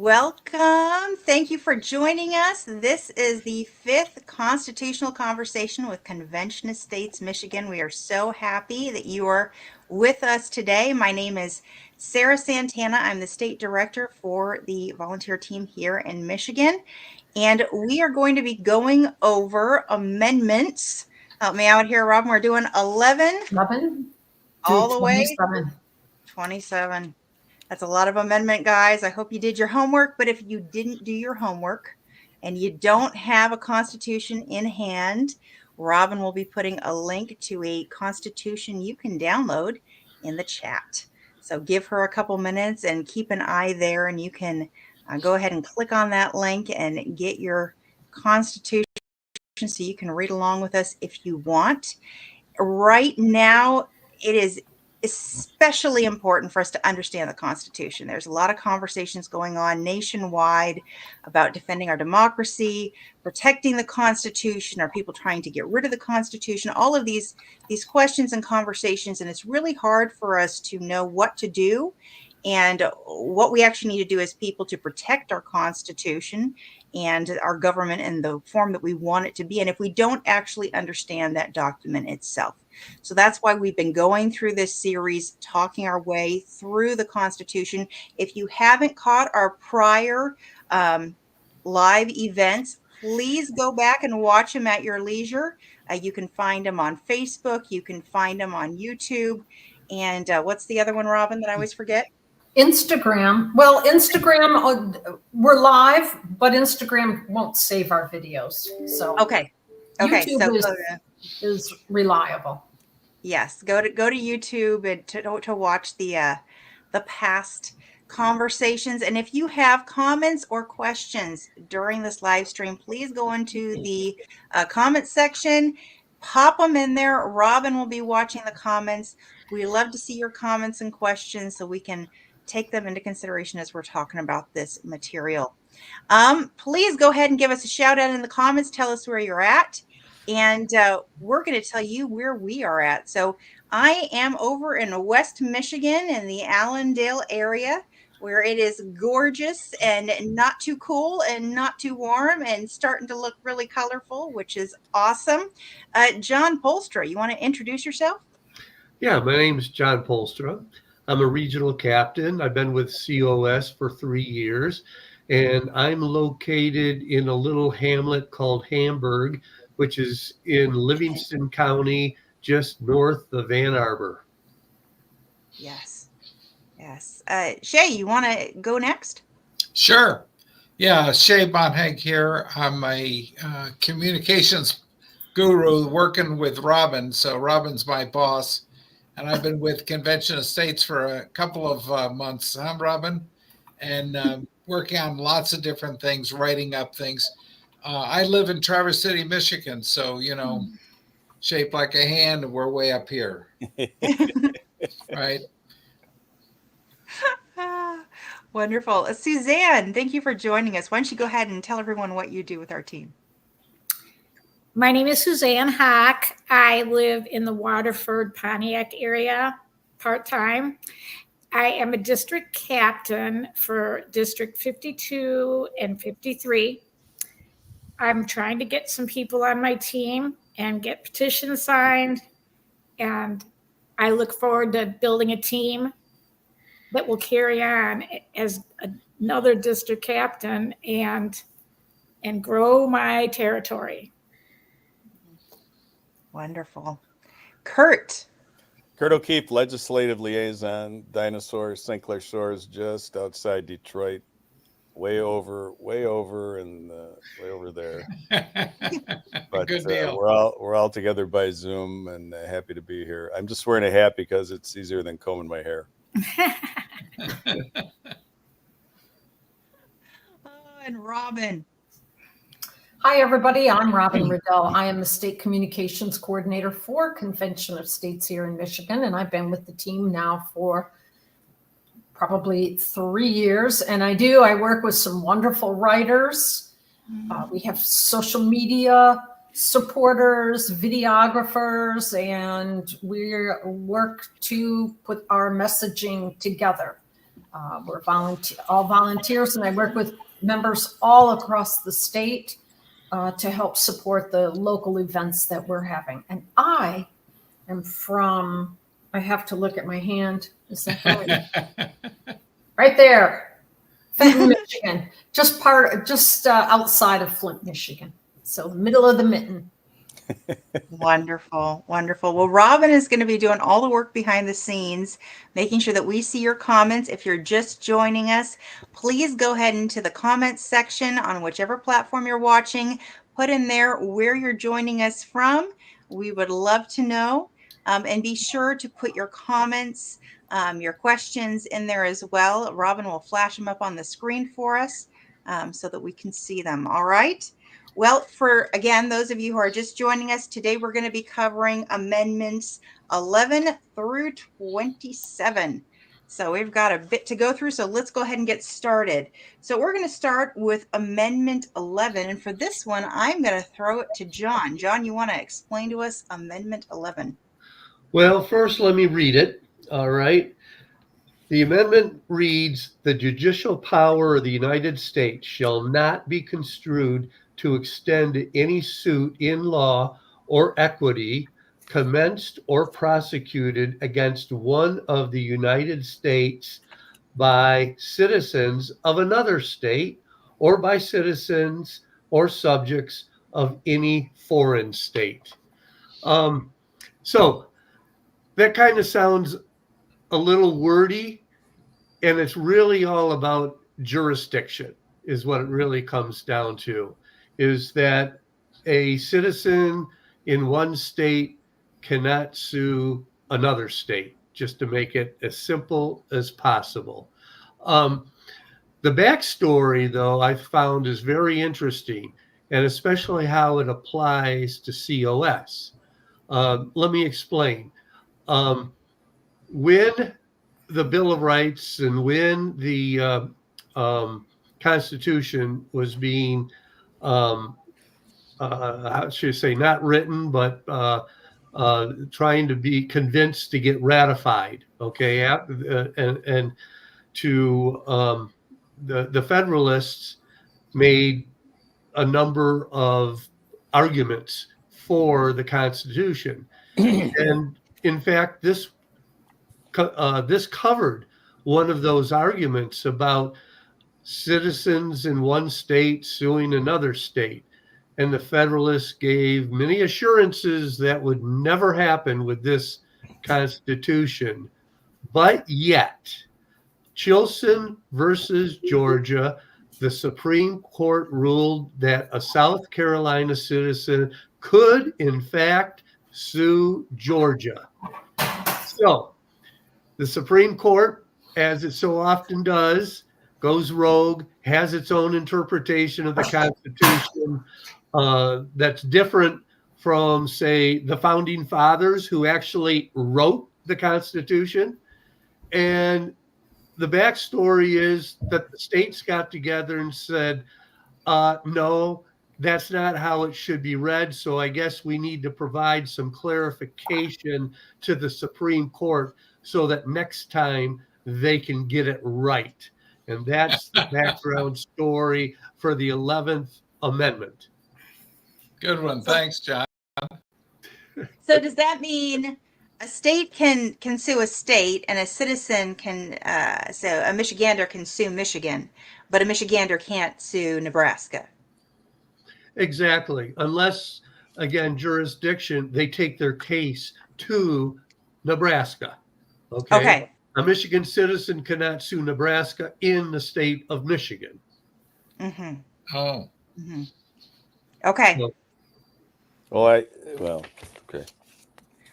Welcome. Thank you for joining us. This is the fifth Constitutional Conversation with Convention of States, Michigan. We are so happy that you are with us today. My name is Sarah Santana. I'm the state director for the volunteer team here in Michigan. And we are going to be going over amendments. Help me out here, Robin. We're doing 11 all the way to 27. That's a lot of amendment, guys. I hope you did your homework, but if you didn't do your homework and you don't have a constitution in hand, Robin will be putting a link to a constitution you can download in the chat. So give her a couple minutes and keep an eye there, and you can go ahead and click on that link and get your constitution so you can read along with us if you want. Right now, it is especially important for us to understand the Constitution. There's a lot of conversations going on nationwide about defending our democracy, protecting the Constitution. Are people trying to get rid of the Constitution? All of these questions and conversations, and it's really hard for us to know what to do and what we actually need to do as people to protect our Constitution and our government in the form that we want it to be, and if we don't actually understand that document itself. So that's why we've been going through this series, talking our way through the Constitution. If you haven't caught our prior live events, please go back and watch them at your leisure. You can find them on Facebook. You can find them on YouTube. And what's the other one, Robin, that I always forget? Instagram. Well, Instagram, we're live, but Instagram won't save our videos. So okay. YouTube is reliable. Yes, go to YouTube and to watch the past conversations. And if you have comments or questions during this live stream, please go into the comment section, pop them in there. Robin will be watching the comments. We love to see your comments and questions so we can take them into consideration as we're talking about this material. Please go ahead and give us a shout out in the comments. Tell us where you're at. And we're going to tell you where we are at. So I am over in West Michigan in the Allendale area, where it is gorgeous and not too cool and not too warm and starting to look really colorful, which is awesome. John Polstra, you want to introduce yourself? Yeah, my name is John Polstra. I'm a regional captain. I've been with COS for 3 years, and I'm located in a little hamlet called Hamburg, which is in Livingston County, just north of Ann Arbor. Yes. Shay, you want to go next? Sure. Yeah, Shay Bonheg here. I'm a communications guru working with Robin. So Robin's my boss. And I've been with Convention of States for a couple of months, huh, Robin? And working on lots of different things, writing up things. I live in Traverse City, Michigan. So, shaped like a hand, and we're way up here. Right? Wonderful. Suzanne, thank you for joining us. Why don't you go ahead and tell everyone what you do with our team? My name is Suzanne Hack. I live in the Waterford, Pontiac area part-time. I am a district captain for District 52 and 53. I'm trying to get some people on my team and get petitions signed. And I look forward to building a team that will carry on as another district captain and grow my territory. Wonderful. Kurt O'Keefe, Legislative Liaison, Dinosaur, St. Clair Shores, just outside Detroit, way over, and way over there. But Good deal. We're all together by Zoom, and happy to be here. I'm just wearing a hat because it's easier than combing my hair. and Robin. Hi, everybody. I'm Robin Riddell. I am the State Communications Coordinator for Convention of States here in Michigan, and I've been with the team now for probably 3 years. And I work with some wonderful writers. We have social media supporters, videographers, and we work to put our messaging together. We're all volunteers, and I work with members all across the state to help support the local events that we're having. And I am from, I have to look at my hand. Is that right? Right there, Fenton, Michigan, just outside of Flint, Michigan. So the middle of the mitten. Wonderful, wonderful. Well, Robin is going to be doing all the work behind the scenes, making sure that we see your comments. If you're just joining us, please go ahead into the comments section on whichever platform you're watching. Put in there where you're joining us from. We would love to know. And be sure to put your comments, your questions in there as well. Robin will flash them up on the screen for us so that we can see them. All right. Well, for, again, those of you who are just joining us today, we're going to be covering amendments 11 through 27. So we've got a bit to go through. So let's go ahead and get started. So we're going to start with Amendment 11. And for this one, I'm going to throw it to John. John, you want to explain to us Amendment 11? Well, first, let me read it. All right. The amendment reads, "The judicial power of the United States shall not be construed to extend any suit in law or equity commenced or prosecuted against one of the United States by citizens of another state or by citizens or subjects of any foreign state." So that kind of sounds a little wordy, and it's really all about jurisdiction is what it really comes down to, is that a citizen in one state cannot sue another state, just to make it as simple as possible. The backstory, though, I found is very interesting, and especially how it applies to COS. Let me explain. When the Bill of Rights and when the Constitution was being, how should I say, not written, but trying to be convinced to get ratified, okay, and to the Federalists made a number of arguments for the Constitution, and in fact, this covered one of those arguments about citizens in one state suing another state. And the Federalists gave many assurances that would never happen with this Constitution. But yet, Chilson versus Georgia, the Supreme Court ruled that a South Carolina citizen could, in fact, sue Georgia. So, the Supreme Court, as it so often does, goes rogue, has its own interpretation of the Constitution that's different from, say, the Founding Fathers who actually wrote the Constitution. And the backstory is that the states got together and said, no, that's not how it should be read. So I guess we need to provide some clarification to the Supreme Court so that next time they can get it right. And that's the background story for the 11th Amendment. Good one. Thanks, John. So does that mean a state can sue a state and a citizen can, so a Michigander can sue Michigan, but a Michigander can't sue Nebraska? Exactly. Unless, again, jurisdiction, they take their case to Nebraska. Okay. A Michigan citizen cannot sue Nebraska in the state of Michigan. Mm-hmm. Oh. Mm-hmm. Okay. Well, okay.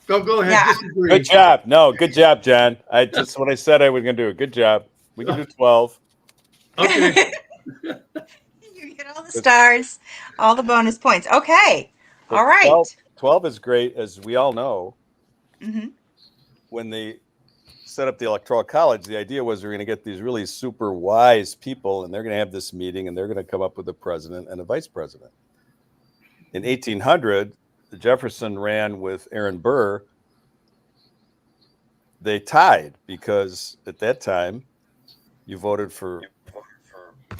Go ahead. Yeah. Disagree. Good job. No, good job, John. That's what I said I was going to do. Good job. We can do 12. Okay. You get all the stars, all the bonus points. Okay. But All right. 12 is great, as we all know. Mm-hmm. When they set up the Electoral College, the idea was we're going to get these really super wise people, and they're going to have this meeting, and they're going to come up with a president and a vice president. In 1800, Jefferson ran with Aaron Burr. They tied because at that time, you voted for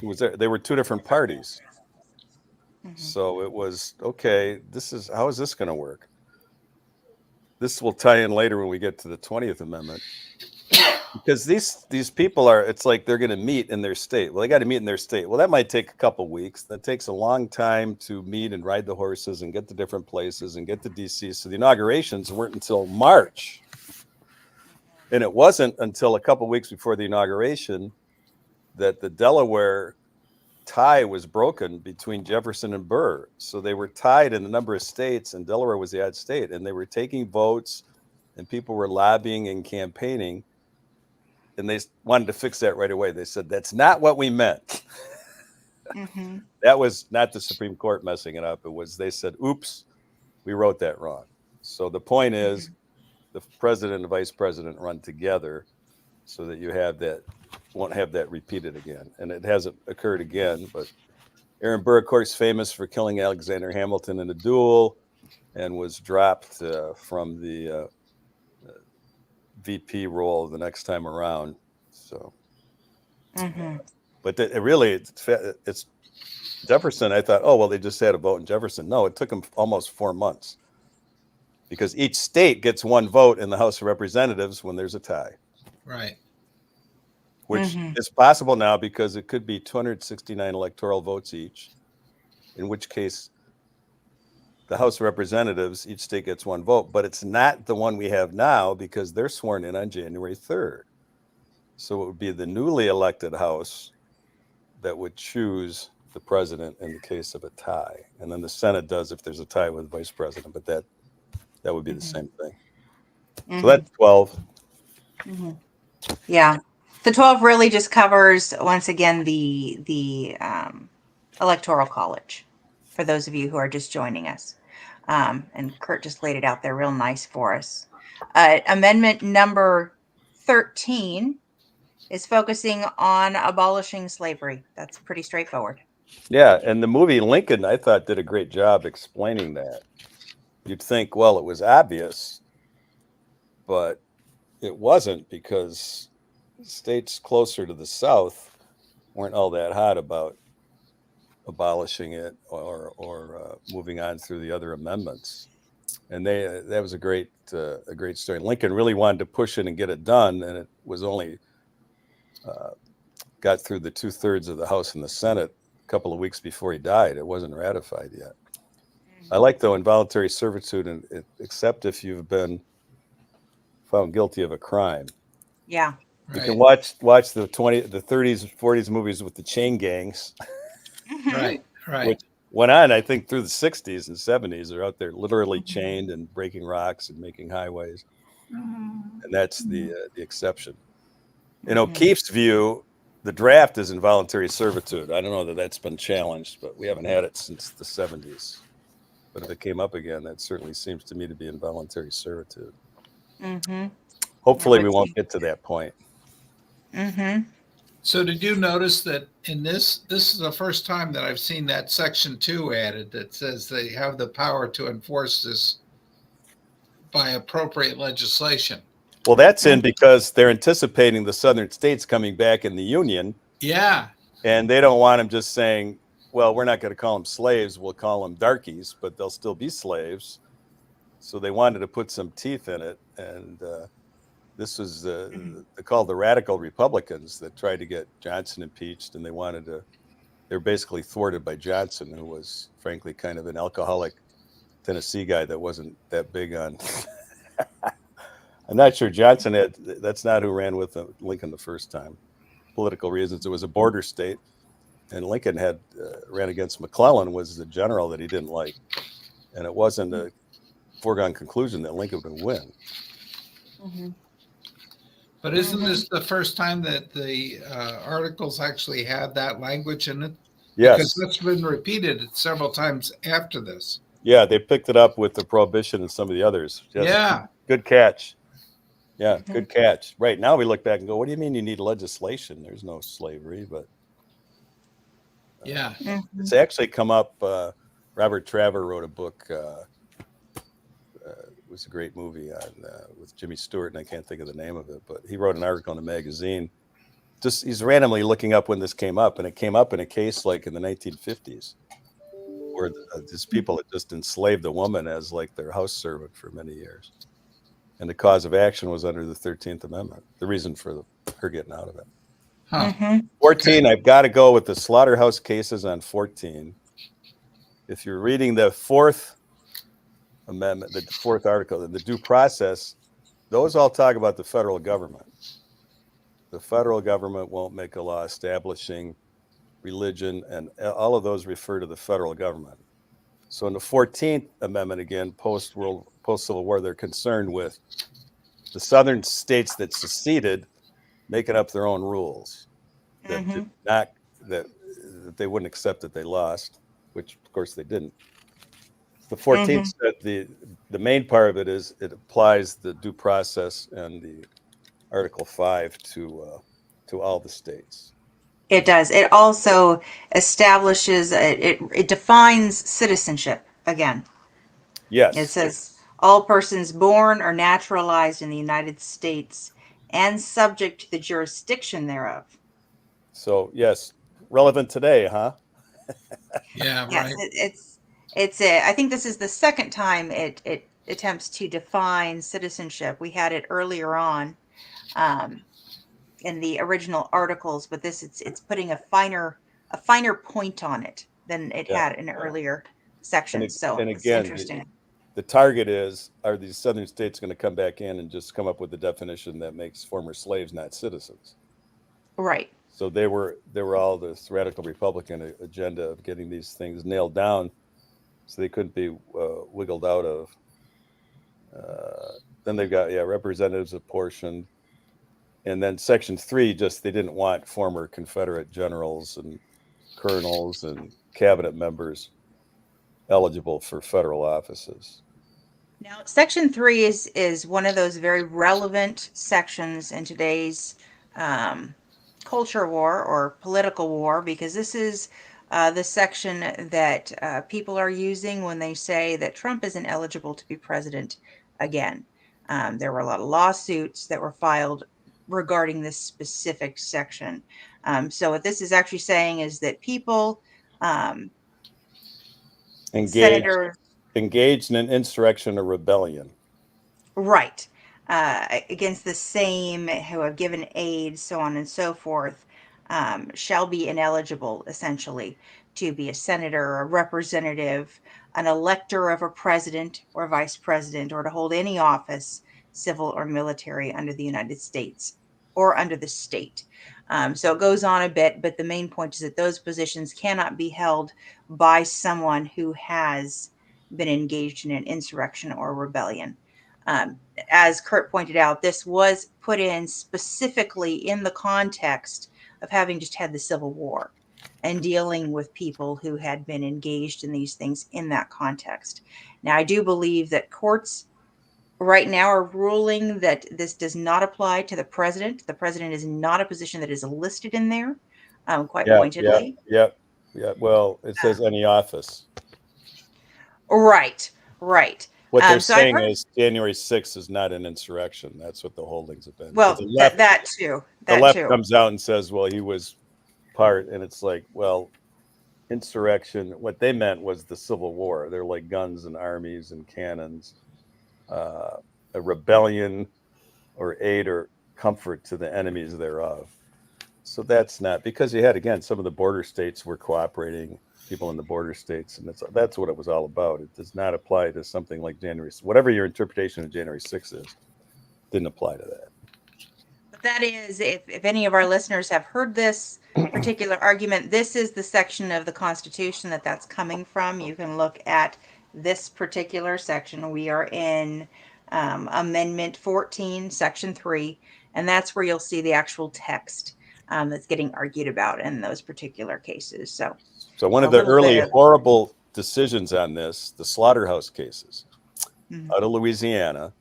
who was there? They were two different parties. Mhm. So it was okay. How is this going to work? This will tie in later when we get to the 20th Amendment, because these people it's like they're going to meet in their state. Well, they got to meet in their state. Well, that might take a couple weeks. That takes a long time to meet and ride the horses and get to different places and get to DC. So the inaugurations weren't until March. And it wasn't until a couple weeks before the inauguration that the Delaware tie was broken between Jefferson and Burr. So they were tied in a number of states, and Delaware was the odd state, and they were taking votes, and people were lobbying and campaigning, and they wanted to fix that right away. They said, that's not what we meant. Mhm. That was not the Supreme Court messing it up. It was, they said, oops, we wrote that wrong. So the point is, the president and vice president run together so that you won't have that repeated again. And it hasn't occurred again, but Aaron Burr, of course, famous for killing Alexander Hamilton in a duel, and was dropped from the VP role the next time around. So, Mhm. but it's Jefferson. I thought, oh, well, they just had a vote in Jefferson. No, it took them almost 4 months, because each state gets one vote in the House of Representatives when there's a tie, Right. which Mhm. is possible now because it could be 269 electoral votes each, in which case the House of Representatives, each state gets one vote, but it's not the one we have now because they're sworn in on January 3rd. So it would be the newly elected House that would choose the president in the case of a tie. And then the Senate does if there's a tie with the vice president, but that would be the same thing. Mhm. So that's 12. Mhm. Yeah. The 12 really just covers, once again, the Electoral College, for those of you who are just joining us. And Kurt just laid it out there real nice for us. Amendment number 13 is focusing on abolishing slavery. That's pretty straightforward. Yeah, and the movie Lincoln, I thought, did a great job explaining that. You'd think, well, it was obvious, but it wasn't, because states closer to the South weren't all that hot about abolishing it or moving on through the other amendments. And that was a great story. Lincoln really wanted to push it and get it done, and it was only got through the 2/3 of the House and the Senate a couple of weeks before he died. It wasn't ratified yet. I like, though, involuntary servitude, except if you've been found guilty of a crime. Yeah. You Right. can watch the 30s, 40s movies with the chain gangs, Right. Right. which went on, I think, through the 60s and 70s. They're out there literally chained and breaking rocks and making highways, and that's the exception. In O'Keefe's view, the draft is involuntary servitude. I don't know that that's been challenged, but we haven't had it since the 70s. But if it came up again, that certainly seems to me to be involuntary servitude. Mm-hmm. Hopefully, I we would won't see. get to that point. Mm-hmm. So did you notice that in this is the first time that I've seen that section 2 added that says they have the power to enforce this by appropriate legislation? Well, that's in because they're anticipating the southern states coming back in the Union, Yeah. and they don't want them just saying, well, we're not going to call them slaves, we'll call them darkies, but they'll still be slaves. So they wanted to put some teeth in it, and this was called the Radical Republicans that tried to get Johnson impeached, and they were basically thwarted by Johnson, who was frankly kind of an alcoholic Tennessee guy that wasn't that big on. I'm not sure Johnson that's not who ran with Lincoln the first time. Political reasons. It was a border state, and Lincoln had ran against McClellan, was the general that he didn't like, and it wasn't a foregone conclusion that Lincoln would win. Mm-hmm. But isn't this the first time that the articles actually had that language in it? Yes. Because that's been repeated several times after this. Yeah, they picked it up with the Prohibition and some of the others. Yes. Yeah. Good catch. Yeah, good catch. Right now we look back and go, what do you mean you need legislation? There's no slavery, but Yeah. it's actually come up. Robert Traver wrote a book. It was a great movie with Jimmy Stewart, and I can't think of the name of it, but he wrote an article in a magazine he's randomly looking up when this came up, and it came up in a case like in the 1950s, where these people had just enslaved a woman as like their house servant for many years, and the cause of action was under the 13th Amendment. The reason for her getting out of it. Huh. Mhm. 14, I've got to go with the slaughterhouse cases on 14. If you're reading the Fourth Amendment, the fourth article, the due process, those all talk about the federal government. The federal government won't make a law establishing religion, and all of those refer to the federal government. So in the 14th Amendment, again, post-Civil War, they're concerned with the southern states that seceded making up their own rules that did not, that they wouldn't accept that they lost, which of course they didn't. The 14th said the main part of it is it applies the due process and the Article 5 to all the states. It does. It also establishes, it defines citizenship again. Yes. It says all persons born or naturalized in the United States and subject to the jurisdiction thereof. So yes, relevant today, huh? Yeah, Yes, right. I think this is the second time it attempts to define citizenship. We had it earlier on in the original articles, but it's putting a finer point on it than it had in earlier sections. So and it's again, interesting. the target is, are these southern states going to come back in and just come up with a definition that makes former slaves not citizens? Right. So they were all this radical Republican agenda of getting these things nailed down, so they couldn't be wiggled out of. Then they've got representatives apportioned, and then Section 3 just they didn't want former Confederate generals and colonels and cabinet members eligible for federal offices. Now, Section 3 is one of those very relevant sections in today's culture war or political war, because this is the section that people are using when they say that Trump isn't eligible to be president again. There were a lot of lawsuits that were filed regarding this specific section. So what this is actually saying is that people, senators, engaged in an insurrection or rebellion. right, against the same, who have given aid, so on and so forth, shall be ineligible, essentially, to be a senator, a representative, an elector of a president or vice president, or to hold any office, civil or military, under the United States or under the state. So it goes on a bit, but the main point is that those positions cannot be held by someone who has been engaged in an insurrection or rebellion. As Kurt pointed out, this was put in specifically in the context of having just had the Civil War and dealing with people who had been engaged in these things in that context. Now, I do believe that courts right now are ruling that this does not apply to the president. The president is not a position that is listed in there, quite pointedly. Yeah. Well, it says any office. Right. What they're So I've saying heard, is January 6th is not an insurrection. That's what the holdings have been. well, The left, that too. the That left too. comes out and says, well, he was part, and it's like, well, insurrection, what they meant was the Civil War. They're like guns and armies and cannons. A rebellion or aid or comfort to the enemies thereof. So that's not, because you had, again, some of the border states were cooperating, people in the border states, and that's what it was all about. It does not apply to something like January, whatever your interpretation of January 6th is, didn't apply to that. But that is, if any of our listeners have heard this particular argument, this is the section of the Constitution that's coming from. You can look at this particular section. We are in Amendment 14, Section 3, and that's where you'll see the actual text that's getting argued about in those particular cases. So one a of the little early bit of- horrible decisions on this, the slaughterhouse cases Mhm. out of Louisiana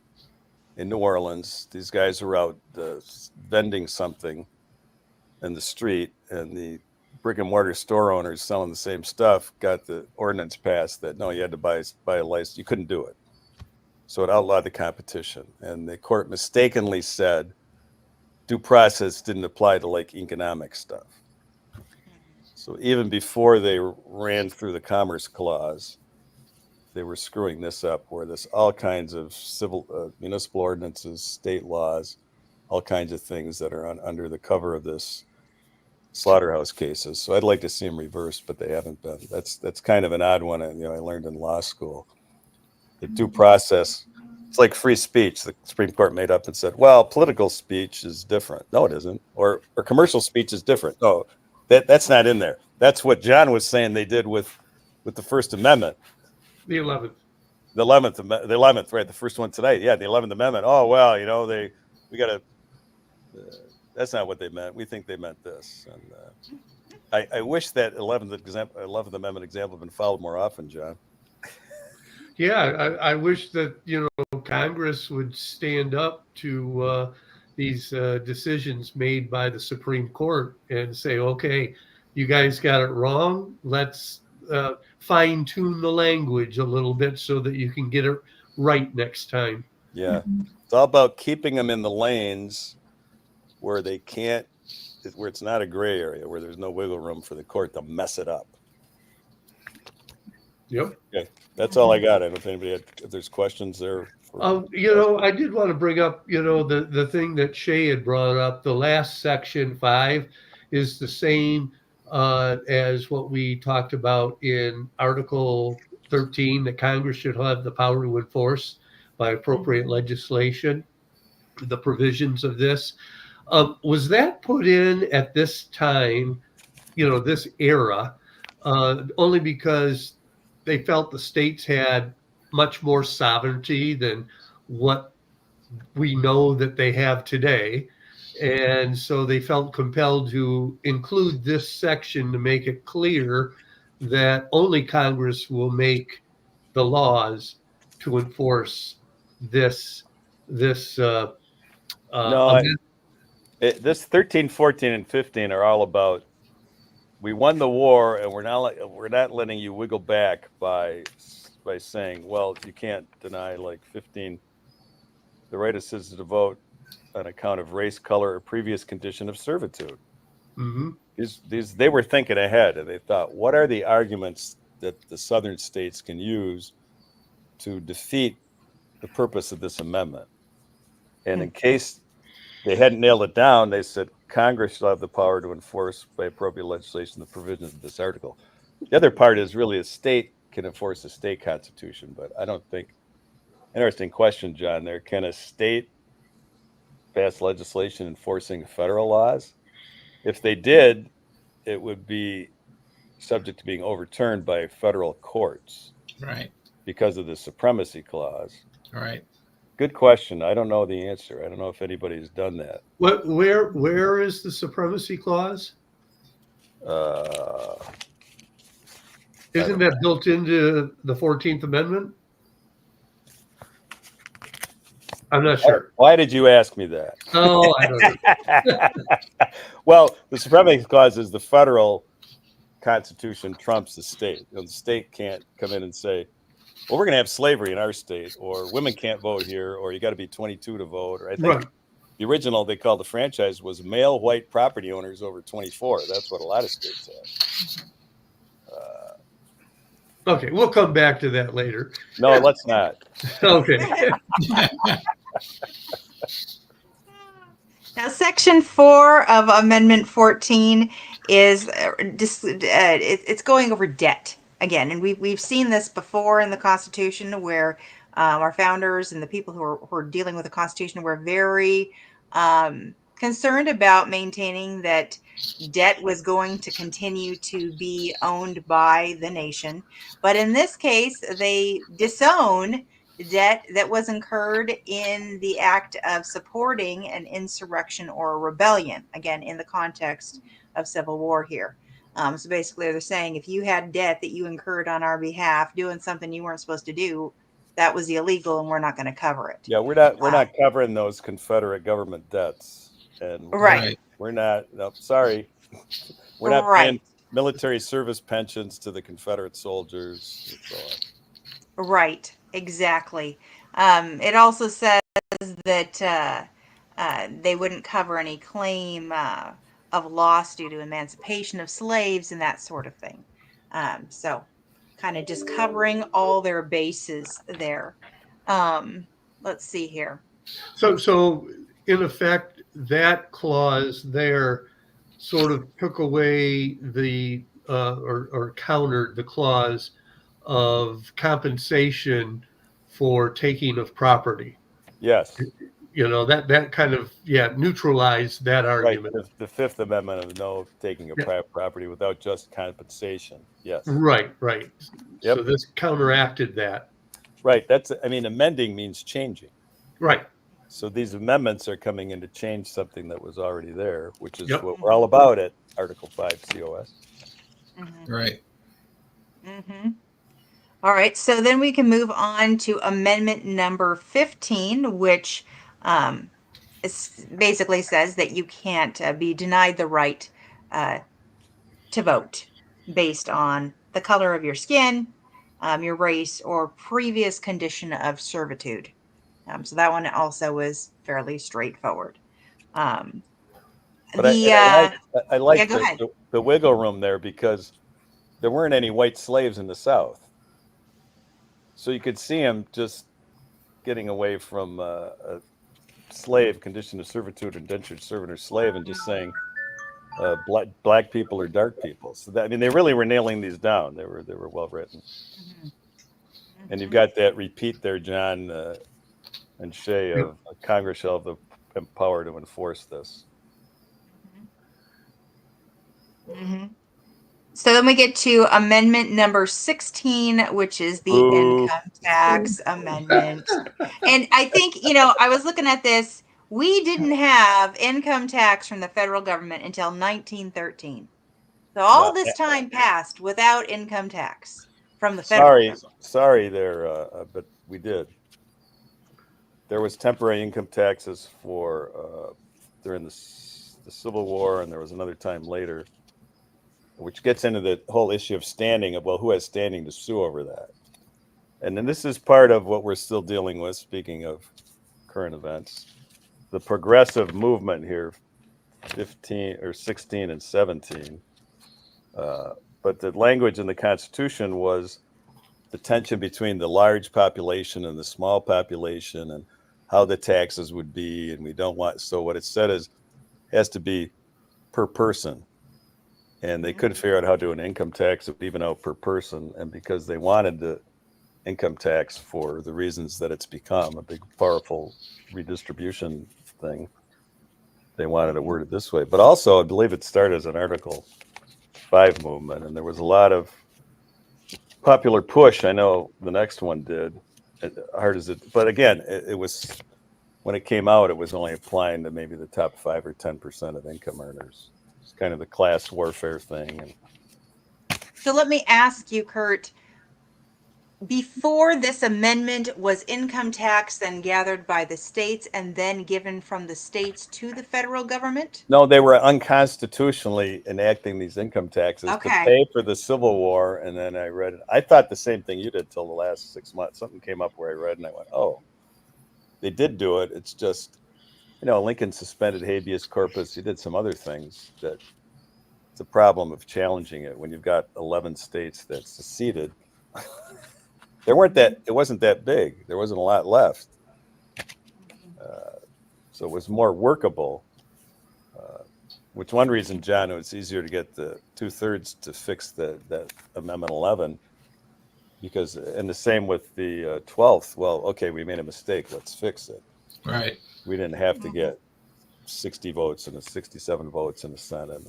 in New Orleans, these guys were out vending something in the street, and the brick and mortar store owners selling the same stuff got the ordinance passed that no, you had to buy a license. You couldn't do it. So it outlawed the competition. And the court mistakenly said due process didn't apply to like economic stuff. So even before they ran through the Commerce Clause, they were screwing this up, where there's all kinds of civil, municipal ordinances, state laws, all kinds of things that are under the cover of this slaughterhouse cases. So I'd like to see them reversed, but they haven't been. That's kind of an odd one. I learned in law school. The due process, it's like free speech. The Supreme Court made up and said, well, political speech is different. No, it isn't. Or commercial speech is different. No, that's not in there. That's what John was saying they did with the First Amendment. The 11th. The 11th, right? The first one tonight. Yeah, the 11th Amendment. Oh, well, we got to, that's not what they meant. We think they meant this. And I wish that 11th Amendment example had been followed more often, John. Yeah, I wish that, Congress would stand up to these decisions made by the Supreme Court and say, okay, you guys got it wrong. Let's fine tune the language a little bit so that you can get it right next time. Yeah. It's all about keeping them in the lanes where they can't, where it's not a gray area, where there's no wiggle room for the court to mess it up. Yep. Okay. That's all I got. I don't know if anybody if there's questions there. I did want to bring up, the thing that Shay had brought up. The last section 5 is the same as what we talked about in Article 13, that Congress should have the power to enforce by appropriate legislation the provisions of this. Was that put in at this time, this era, only because they felt the states had much more sovereignty than what we know that they have today? And so they felt compelled to include this section to make it clear that only Congress will make the laws to enforce this this 13, 14, and 15 are all about, we won the war and we're not letting you wiggle back by saying, well, you can't deny like 15 the right of citizens to vote on account of race, color, or previous condition of servitude. Mm-hmm. They were thinking ahead, and they thought, what are the arguments that the southern states can use to defeat the purpose of this amendment? And in case they hadn't nailed it down, they said Congress shall have the power to enforce by appropriate legislation the provisions of this article. The other part is really a state can enforce the state constitution, but I don't think, interesting question, John, there. Can a state pass legislation enforcing federal laws? If they did, it would be subject to being overturned by federal courts. Right. Because of the supremacy clause. Right. Good question. I don't know the answer. I don't know if anybody's done that. Where is the supremacy clause? Isn't that built into the 14th Amendment? I'm not sure. Why did you ask me that? Oh, I don't know. Well, the supremacy clause is the federal constitution trumps the state. The state can't come in and say, well, we're going to have slavery in our state, or women can't vote here, or you got to be 22 to vote. Or I think Right. The original they called the franchise was male white property owners over 24. That's what a lot of states have. Okay, we'll come back to that later. No, let's not. Okay. Now, Section 4 of Amendment 14 is it's going over debt again, and we've seen this before in the Constitution, where our founders and the people who are dealing with the Constitution were very concerned about maintaining that debt was going to continue to be owned by the nation. But in this case, they disown debt that was incurred in the act of supporting an insurrection or a rebellion, again, in the context of civil war here. So basically, they're saying if you had debt that you incurred on our behalf doing something you weren't supposed to do, that was illegal, and we're not going to cover it. Yeah, we're not covering those Confederate government debts, and Right. we're not. No, sorry, we're not paying military service pensions to the Confederate soldiers and so on. Right, exactly. It also says that they wouldn't cover any claim of loss due to emancipation of slaves and that sort of thing. So kind of just covering all their bases there. Let's see here. So in effect, that clause there sort of took away the or countered the clause of compensation for taking of property. Yes. You know, that kind of neutralized that Right. argument. The Fifth Amendment of no taking of Yeah. private property without just compensation. Yes. Right. Yep. So this counteracted that. Right. I mean, amending means changing. Right. So these amendments are coming in to change something that was already there, which is Yep. what we're all about at Article 5 COS. Right. All right, so then we can move on to amendment number 15, which basically says that you can't be denied the right to vote based on the color of your skin, your race, or previous condition of servitude. So that one also was fairly straightforward. But I like go ahead. the wiggle room there because there weren't any white slaves in the South. So you could see him just getting away from a slave, condition of servitude, indentured servant or slave, and just saying black people or dark people. So that, I mean, they really were nailing these down. They were well written. And you've got that repeat there, John and Shay, of Congress shall have the power to enforce this. So then we get to amendment number 16, which is the income tax amendment. And I think, I was looking at this. We didn't have income tax from the federal government until 1913. So all this time passed without income tax from the federal government. Sorry there, but we did. There was temporary income taxes for during the Civil War, and there was another time later, which gets into the whole issue of standing, of, well, who has standing to sue over that? And then this is part of what we're still dealing with, speaking of current events. The progressive movement here, 15 or 16 and 17. But the language in the Constitution was the tension between the large population and the small population and how the taxes would be. And we don't want, so what it said is, has to be per person. And they couldn't figure out how to do an income tax that would even out per person. And because they wanted the income tax for the reasons that it's become a big, powerful redistribution thing, they wanted it worded this way. But also, I believe it started as an Article 5 movement, and there was a lot of popular push. I know the next one did, hard as it, but again, it was, when it came out, it was only applying to maybe the top 5 or 10% of income earners. It's kind of the class warfare thing. And So let me ask you, Kurt, before this amendment, was income tax then gathered by the states and then given from the states to the federal government? no, they were unconstitutionally enacting these income taxes to pay for the Civil War. And then I read it. I thought the same thing you did till the last 6 months. Something came up where I read and I went, oh, they did do it. It's just, Lincoln suspended habeas corpus. He did some other things that it's a problem of challenging it when you've got 11 states that seceded. It wasn't that big. There wasn't a lot left. So it was more workable, which one reason, John, it was easier to get the 2/3 to fix that Amendment 11, because, and the same with the 12th. Well, okay, we made a mistake. Let's fix it. Right. We didn't have to get 60 votes and 67 votes in the Senate.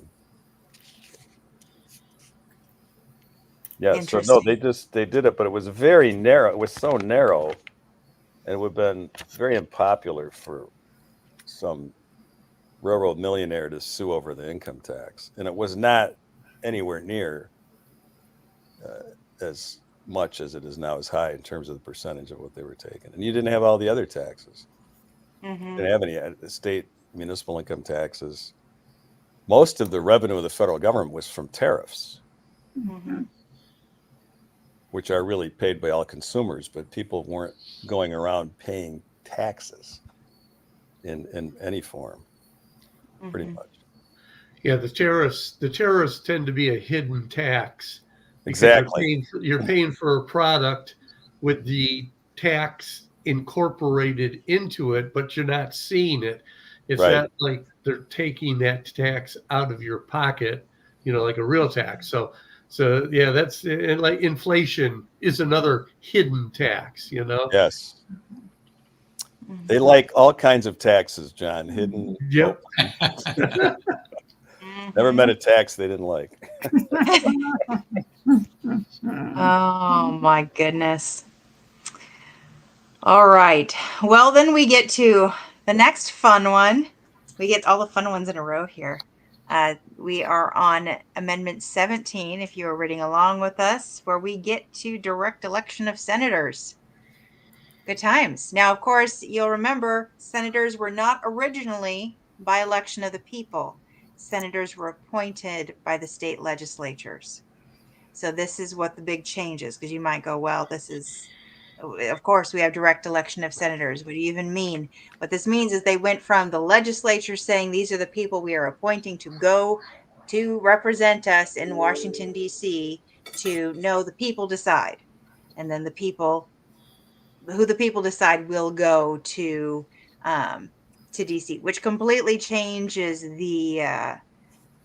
Yeah, so no, they did it, but it was very narrow. It was so narrow, and it would have been very unpopular for some railroad millionaire to sue over the income tax. And it was not anywhere near as much as it is now, as high in terms of the percentage of what they were taking. And you didn't have all the other taxes. Didn't have any state municipal income taxes. Most of the revenue of the federal government was from tariffs, which are really paid by all consumers, but people weren't going around paying taxes. in any form, pretty Mhm. much. Yeah, the tariffs tend to be a hidden tax. Because Exactly. you're paying for a product with the tax incorporated into it, but you're not seeing it. It's Right. not like they're taking that tax out of your pocket, like a real tax. So yeah, that's, and like inflation is another hidden tax. Yes. Mhm. They like all kinds of taxes, John. Hidden. Yep. Never Mhm. met a tax they didn't like. Oh my goodness. All right. Well, then we get to the next fun one. We get all the fun ones in a row here. We are on Amendment 17, if you are reading along with us, where we get to direct election of senators. Good times. Now, of course, you'll remember senators were not originally by election of the people. Senators were appointed by the state legislatures. So this is what the big change is, because you might go, well, this is, of course, we have direct election of senators. What do you even mean? What this means is they went from the legislature saying these are the people we are appointing to go to represent us in Washington, D.C., to no, the people decide. And then who the people decide will go to DC, which completely changes the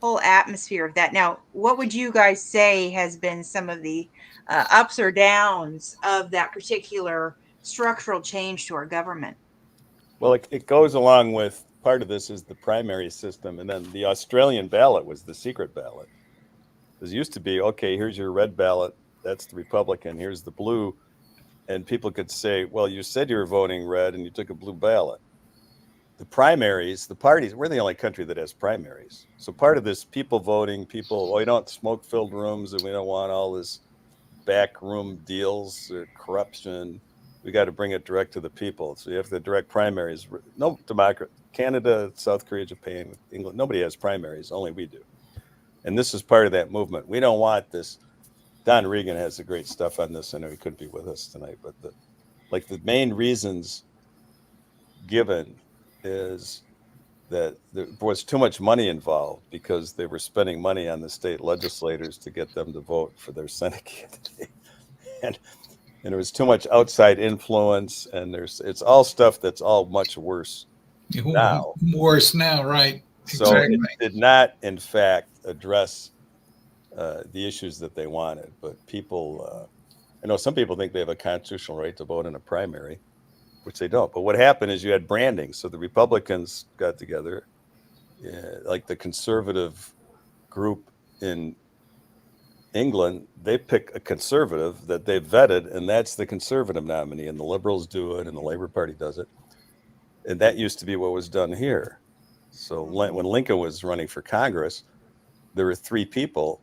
whole atmosphere of that. Now, what would you guys say has been some of the ups or downs of that particular structural change to our government? Well, it goes along with part of this is the primary system, and then the Australian ballot was the secret ballot. It used to be, okay, here's your red ballot, that's the Republican, here's the blue, and people could say, well, you said you were voting red and you took a blue ballot. The primaries, the parties, we're the only country that has primaries. So part of this people voting, we don't smoke-filled rooms and we don't want all this backroom deals or corruption. We got to bring it direct to the people. So you have the direct primaries. No democrat, Canada, South Korea, Japan, England, nobody has primaries, only we do. And this is part of that movement. We don't want this. Don Regan has the great stuff on this. I know he couldn't be with us tonight, but the main reasons given is that there was too much money involved because they were spending money on the state legislators to get them to vote for their Senate candidate. And there was too much outside influence, and it's all stuff that's all much worse now. Worse now, right? So Exactly. it did not, in fact, address the issues that they wanted. But people, I know some people think they have a constitutional right to vote in a primary, which they don't. But what happened is you had branding. So the Republicans got together, like the conservative group in England, they pick a conservative that they vetted, and that's the conservative nominee. And the Liberals do it, and the Labor Party does it. And that used to be what was done here. So when Lincoln was running for Congress, there were three people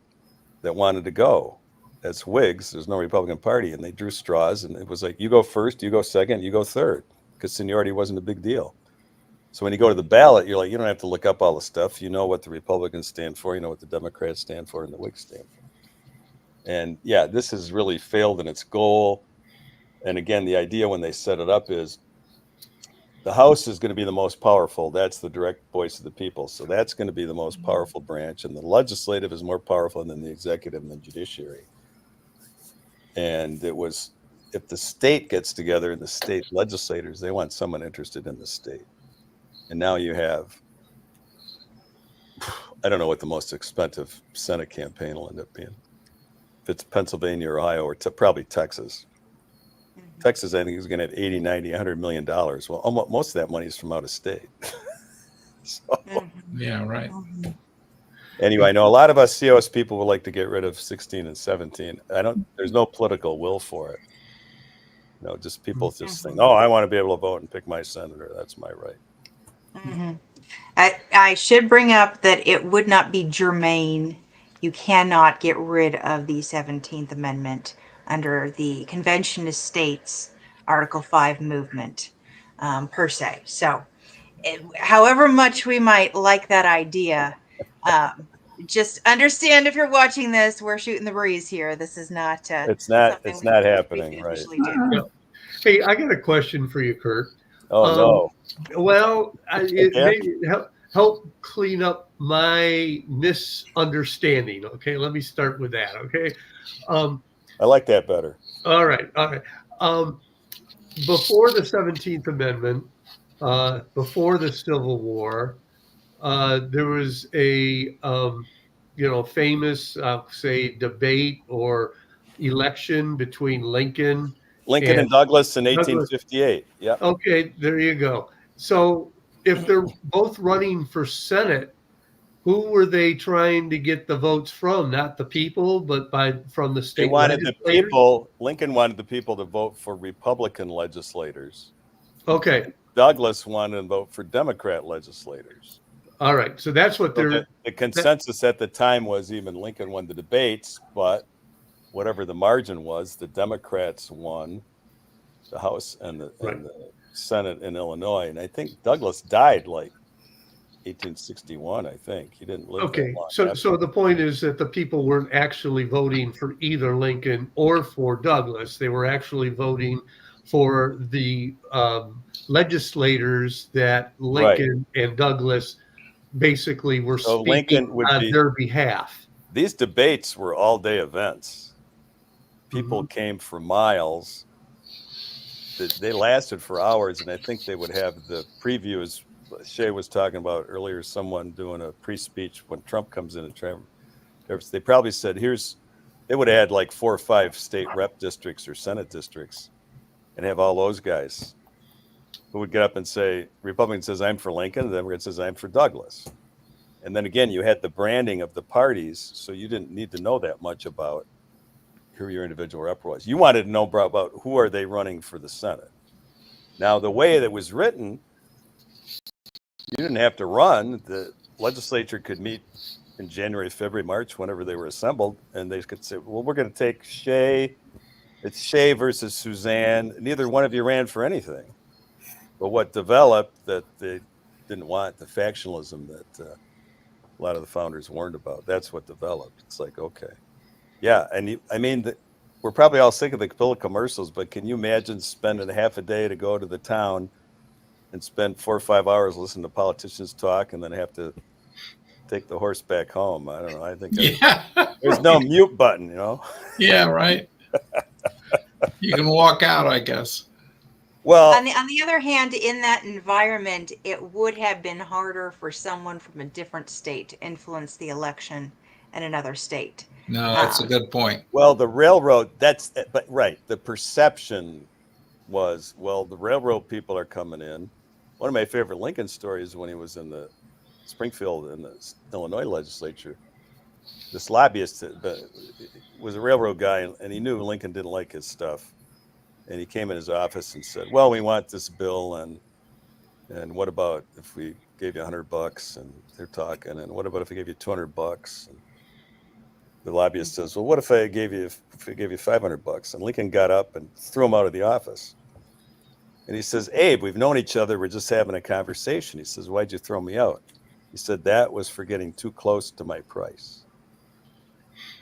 that wanted to go as Whigs. There's no Republican Party, and they drew straws, and it was like, you go first, you go second, you go third, because seniority wasn't a big deal. So when you go to the ballot, you're like, you don't have to look up all the stuff. You know what the Republicans stand for, you know what the Democrats stand for, and the Whigs stand for. And yeah, this has really failed in its goal. And again, the idea when they set it up is the House is going to be the most powerful. That's the direct voice of the people. So that's going to be the most powerful branch. And the legislative is more powerful than the executive and the judiciary. And it was, if the state gets together and the state legislators, they want someone interested in the state. And now you have, I don't know what the most expensive Senate campaign will end up being. If it's Pennsylvania or Ohio or probably Texas. Texas, I think, is going to have 80, 90, $100 million. Well, almost, most of that money is from out of state. So, Yeah, right. anyway, I know a lot of us COS people would like to get rid of 16 and 17. There's no political will for it. Just people just think, oh, I want to be able to vote and pick my senator. That's my right. Mm-hmm. I should bring up that it would not be germane. You cannot get rid of the 17th Amendment under the Convention of States Article 5 movement per se. So however much we might like that idea, just understand if you're watching this, we're shooting the breeze here. This is not. It's not happening, right? Do. Hey, I got a question for you, Kurt. Oh, no. Well, it Yeah. may help clean up my misunderstanding. Okay, let me start with that. Okay. I like that better. All right. All right. Before the 17th Amendment, before the Civil War, there was a famous, say, debate or election between Lincoln. Lincoln and Douglas in 1858. Yeah. Okay, there you go. So if they're both running for Senate, who were they trying to get the votes from? Not the people, but from the They state wanted the legislators? people, Lincoln wanted the people to vote for Republican legislators. Okay, Douglas wanted to vote for Democrat legislators. all right. So that's what So they're. the consensus at the time was even Lincoln won the debates, but whatever the margin was, the Democrats won the House and the Senate in Illinois. And I think Douglas died like 1861, I think. He didn't live Okay, that long. so the point is that the people weren't actually voting for either Lincoln or for Douglas. They were actually voting for the legislators that Lincoln and Douglas basically were So speaking Lincoln would on be- their behalf. These debates were all-day events. People came for miles. They lasted for hours, and I think they would have the preview, as Shay was talking about earlier, someone doing a pre-speech when Trump comes in. They probably said, they would have had like 4 or 5 state rep districts or Senate districts and have all those guys who would get up and say, Republican says, I'm for Lincoln, and the Democrat says, I'm for Douglas. And then again, you had the branding of the parties, so you didn't need to know that much about who your individual rep was. You wanted to know about who are they running for the Senate. Now, the way that was written, you didn't have to run. The legislature could meet in January, February, March, whenever they were assembled, and they could say, well, we're going to take Shay. It's Shay versus Suzanne. Neither one of you ran for anything. But what developed that they didn't want, the factionalism that a lot of the founders warned about, that's what developed. It's like, okay. Yeah, and we're probably all sick of the Capilla commercials, but can you imagine spending half a day to go to the town and spend 4 or 5 hours listening to politicians talk and then have to take the horse back home? I don't know. I think there's no mute button, Yeah, right. You can walk out, I guess. Well, On the other hand, in that environment, it would have been harder for someone from a different state to influence the election in another state. No, that's a good point. Well, the railroad, the perception was, well, the railroad people are coming in. One of my favorite Lincoln stories when he was in the Springfield in the Illinois legislature, this lobbyist was a railroad guy, and he knew Lincoln didn't like his stuff. And he came in his office and said, well, we want this bill, and what about if we gave you $100? And they're talking, and what about if we gave you $200? And the lobbyist says, well, what if I gave you $500? And Lincoln got up and threw him out of the office. And he says, Abe, we've known each other. We're just having a conversation. He says, why'd you throw me out? He said, that was for getting too close to my price.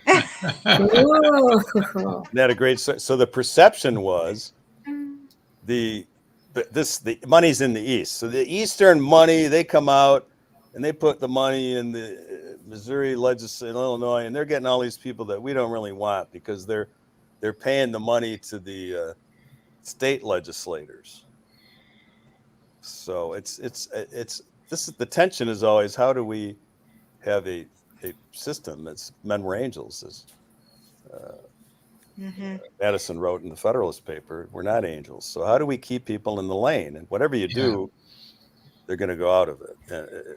Ooh. Isn't that a great story? So the perception was the money's in the East. So the Eastern money, they come out and they put the money in the Missouri legislature, Illinois, and they're getting all these people that we don't really want because they're paying the money to the state legislators. So the tension is always, how do we have a system that's men were angels, as Madison wrote in the Federalist paper. We're not angels. So how do we keep people in the lane? And whatever you do, they're going to go out of it.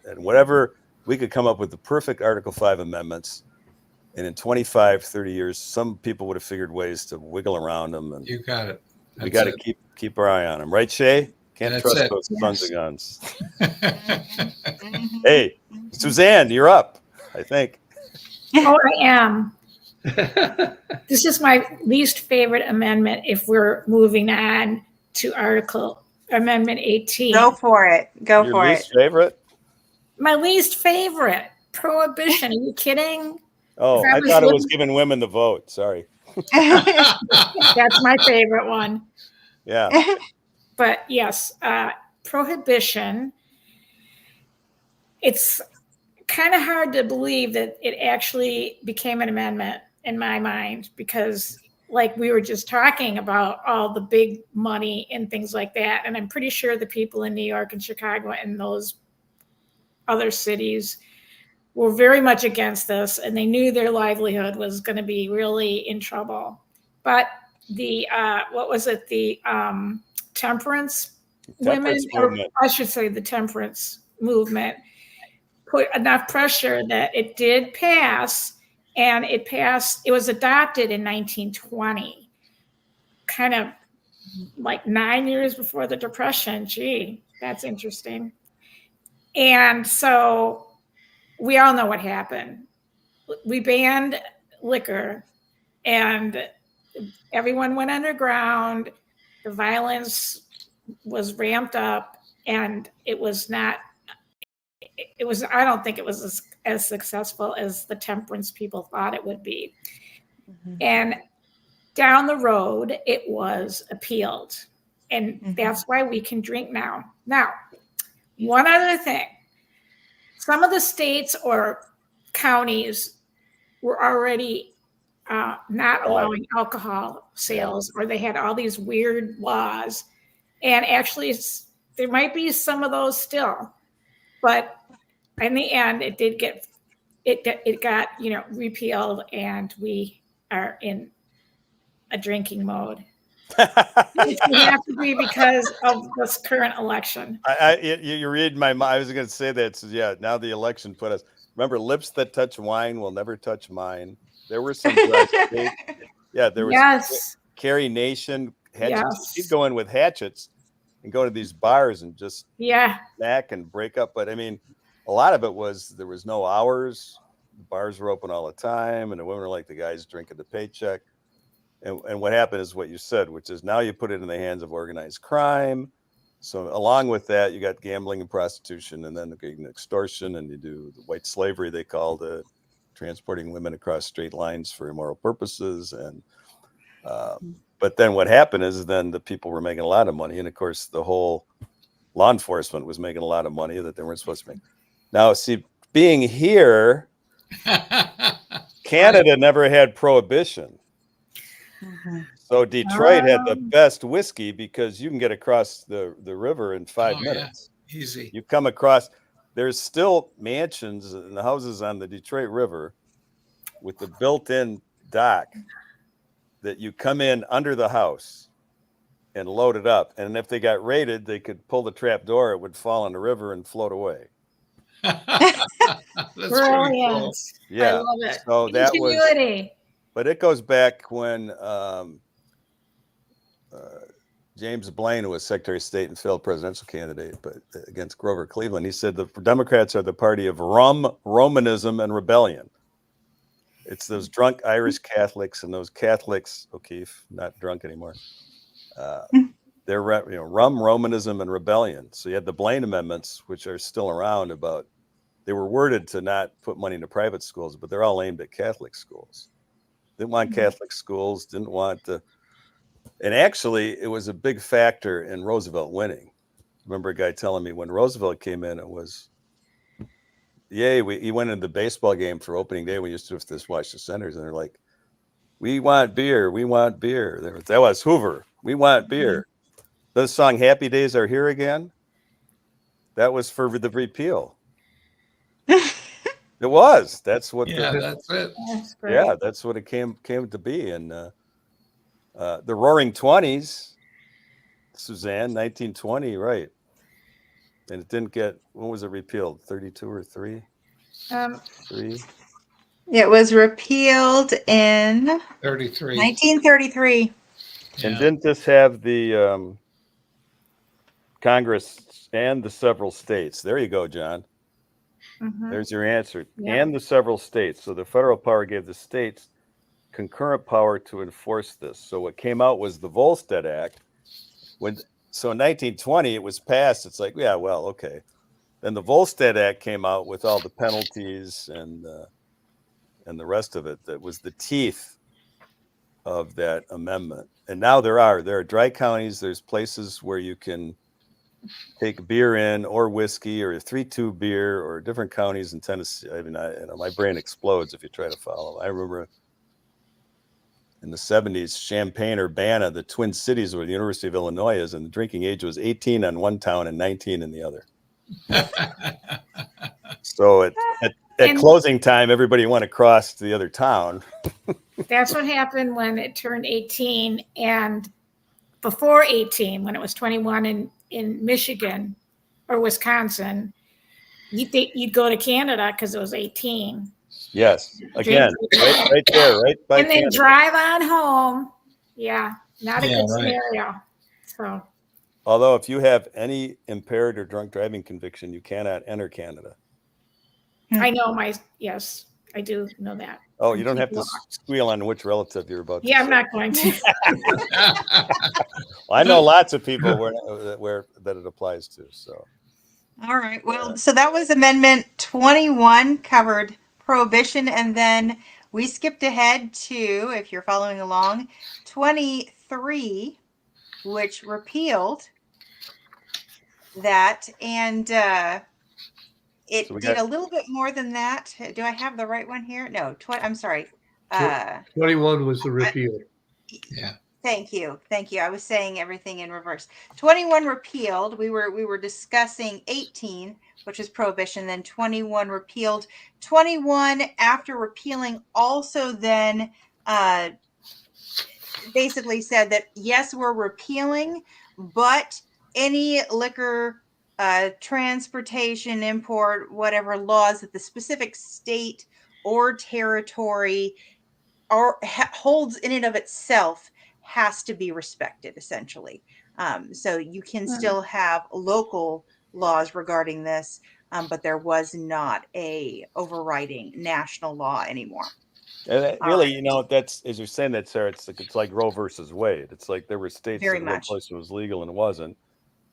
And whatever, we could come up with the perfect Article 5 amendments, and in 25, 30 years, some people would have figured ways to wiggle around them. And You got it. we got to keep our eye on them. Right, Shay? Can't That's trust it. those sons of guns. Hey, Suzanne, you're up, I think. Oh, I am. This is my least favorite amendment if we're moving on to Article Amendment 18. Go for it. Go Your for it. least favorite? My least favorite, prohibition. Are you kidding? Oh, If I I was thought it was looking- giving women the vote. Sorry. That's my favorite one. Yeah. But yes, prohibition, it's kind of hard to believe that it actually became an amendment in my mind, because like we were just talking about all the big money and things like that. And I'm pretty sure the people in New York and Chicago and those other cities were very much against this, and they knew their livelihood was going to be really in trouble. But the, what was it? The temperance women, or movement. I should say the temperance movement, put enough pressure that it did pass, and it passed. It was adopted in 1920, kind of like 9 years before the Depression. Gee, that's interesting. And so we all know what happened. We banned liquor, and everyone went underground. The violence was ramped up, and it was not. It was. I don't think it was as successful as the temperance people thought it would be. And down the road, it was appealed, and that's why we can drink now. Now, one other thing: some of the states or counties were already not allowing alcohol sales, or they had all these weird laws. And actually, there might be some of those still, but in the end, it did get it got repealed, and we are in a drinking mode. It have to be because of this current election. You're reading my mind. I was going to say that. So yeah, now the election put us. Remember, lips that touch wine will never touch mine. There were some. Yeah, there was. Yes. Carrie Nation hatchets. Yes. She'd go in with hatchets and go to these bars and just Yeah. smack and break up. But I mean, a lot of it was there was no hours. The bars were open all the time, and the women were like the guys drinking the paycheck. And what happened is what you said, which is now you put it in the hands of organized crime. So along with that, you got gambling and prostitution, and then extortion, and you do the white slavery, they called it, transporting women across straight lines for immoral purposes. And but then what happened is then the people were making a lot of money, and of course the whole law enforcement was making a lot of money that they weren't supposed to make. Now, see, being here, Canada never had prohibition. So Detroit had the best whiskey because you can get across the river in 5 minutes. Yeah. Easy. You come across, there's still mansions and houses on the Detroit River with the built-in dock that you come in under the house and load it up. And if they got raided, they could pull the trap door, it would fall in the river and float away. That's pretty Brilliant. cool. Yeah. I love it. So that was, Ingenuity. but it goes back when James Blaine, who was Secretary of State and failed presidential candidate, but against Grover Cleveland, he said the Democrats are the party of Romanism, and rebellion. It's those drunk Irish Catholics, and those Catholics, O'Keefe, not drunk anymore. They're Romanism, and rebellion. So you had the Blaine amendments, which are still around. About they were worded to not put money into private schools, but they're all aimed at Catholic schools. Didn't want Catholic schools. Didn't want the. And actually, it was a big factor in Roosevelt winning. I remember a guy telling me when Roosevelt came in, it was, yay, he went into the baseball game for opening day. We used to just watch the centers, and they're like, we want beer. We want beer. That was Hoover. We want beer. The song Happy Days Are Here Again, that was for the repeal. It was. That's what. Yeah, that's it. That's great. Yeah, that's what it came to be. And the Roaring 20s, Suzanne, 1920, right? And it didn't get. When was it repealed? 32 or 3? 3. It was repealed in 33. 1933. And Yeah. didn't this have the Congress and the several states? There you go, John. Mhm. There's your answer. Yeah. And the several states. So the federal power gave the states concurrent power to enforce this. So what came out was the Volstead Act. So in 1920, it was passed. It's like, yeah, well, okay. Then the Volstead Act came out with all the penalties and the rest of it. That was the teeth of that amendment. And now there are dry counties. There's places where you can take beer in or whiskey or 3-2 beer or different counties in Tennessee. I mean, my brain explodes if you try to follow. I remember in the 70s, Champaign-Urbana, the Twin Cities where the University of Illinois is, and the drinking age was 18 on one town and 19 in the other. So at And- closing time, everybody went across to the other town. That's what happened when it turned 18, and before 18, when it was 21 in Michigan or Wisconsin, you'd go to Canada because it was 18. Yes, again, right there, right by And then Canada. drive on home. Yeah, not a Yeah, good right. scenario. So, Although if you have any impaired or drunk driving conviction, you cannot enter Canada. I know yes, I do know that. Oh, you don't have to squeal on which relative you're about to Yeah, I'm say. not going to. Well, I know lots of people where that it applies to. So All right. Well, so that was Amendment 21 covered prohibition, and then we skipped ahead to, if you're following along, 23, which repealed that, and it So we did got- a little bit more than that. Do I have the right one here? No, I'm sorry. 21 was the repeal. Yeah. Thank you. Thank you. I was saying everything in reverse. 21 repealed. We were discussing 18, which is prohibition, then 21 repealed. 21 after repealing also then basically said that yes, we're repealing, but any liquor transportation, import, whatever laws that the specific state or territory holds in and of itself has to be respected, essentially. So you can still have local laws regarding this, but there was not a overriding national law anymore. and really, you know, that's as you're saying that, Sarah. It's like Roe versus Wade. It's like there were states Very that one much. place was legal and it wasn't.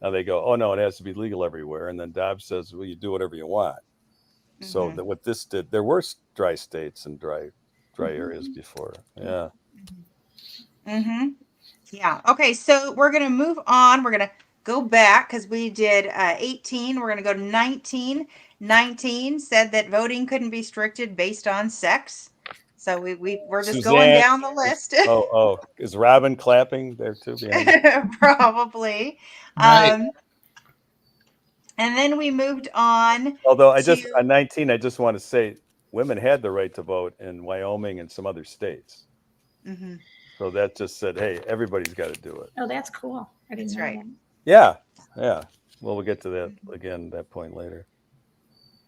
Now they go, oh no, it has to be legal everywhere. And then Dobbs says, well, you do whatever you want. So Mhm. that what this did, there were dry states and dry areas before. Yeah. Mm-hmm. Yeah. Okay. So we're going to move on. We're going to go back because we did 18. We're going to go to 19. 19 said that voting couldn't be restricted based on sex. So we're just going Suzanne- down the list. Oh, is Robin clapping there too? Behind you? Probably. Right. And then we moved on. Although to- on 19, I just want to say women had the right to vote in Wyoming and some other states. Mhm. So that just said, hey, everybody's got to do it. Oh, that's cool. I didn't That's know right. that. Yeah. Yeah. Well, we'll get to that again, that point later.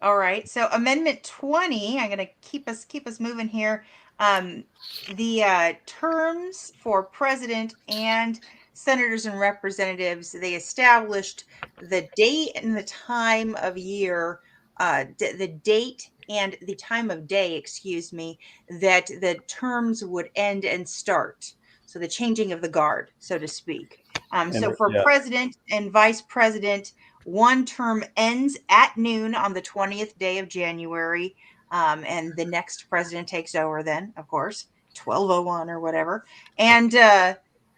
All right. So Amendment 20, I'm going to keep us moving here. The terms for president and senators and representatives, they established the date and the time of year, the date and the time of day, excuse me, that the terms would end and start. So the changing of the guard, so to speak. So for yeah. president and vice president, one term ends at noon on the 20th day of January, and the next president takes over then, of course, 1201 or whatever. And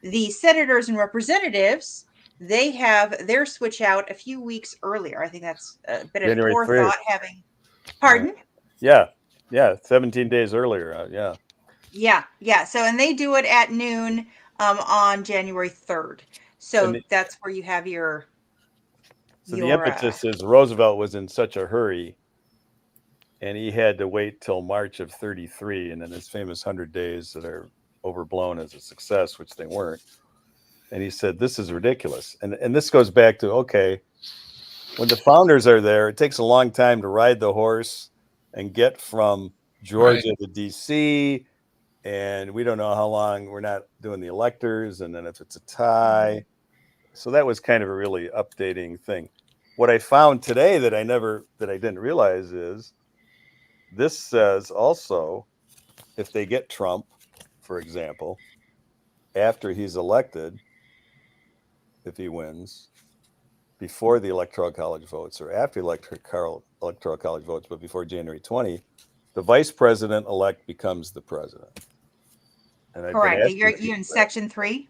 the senators and representatives, they have their switch out a few weeks earlier. I think that's a bit of January 3rd. forethought having. Pardon? Yeah. 17 days earlier. Yeah. Yeah. So, and they do it at noon on January 3rd. So And that's where you have your. So the impetus is Roosevelt was in such a hurry and he had to wait till March of 33. And then his famous 100 days that are overblown as a success, which they weren't. And he said, this is ridiculous. And this goes back to, okay, when the founders are there, it takes a long time to ride the horse and get from Georgia to DC. And we don't know how long we're not doing the electors. And then if it's a tie. So that was kind of a really updating thing. What I found today that I didn't realize is this says also, if they get Trump, for example, after he's elected, if he wins, before the Electoral College votes or after the Electoral College votes, but before January 20, the vice president-elect becomes the president. And I've been Correct. asking You're people in that. section 3?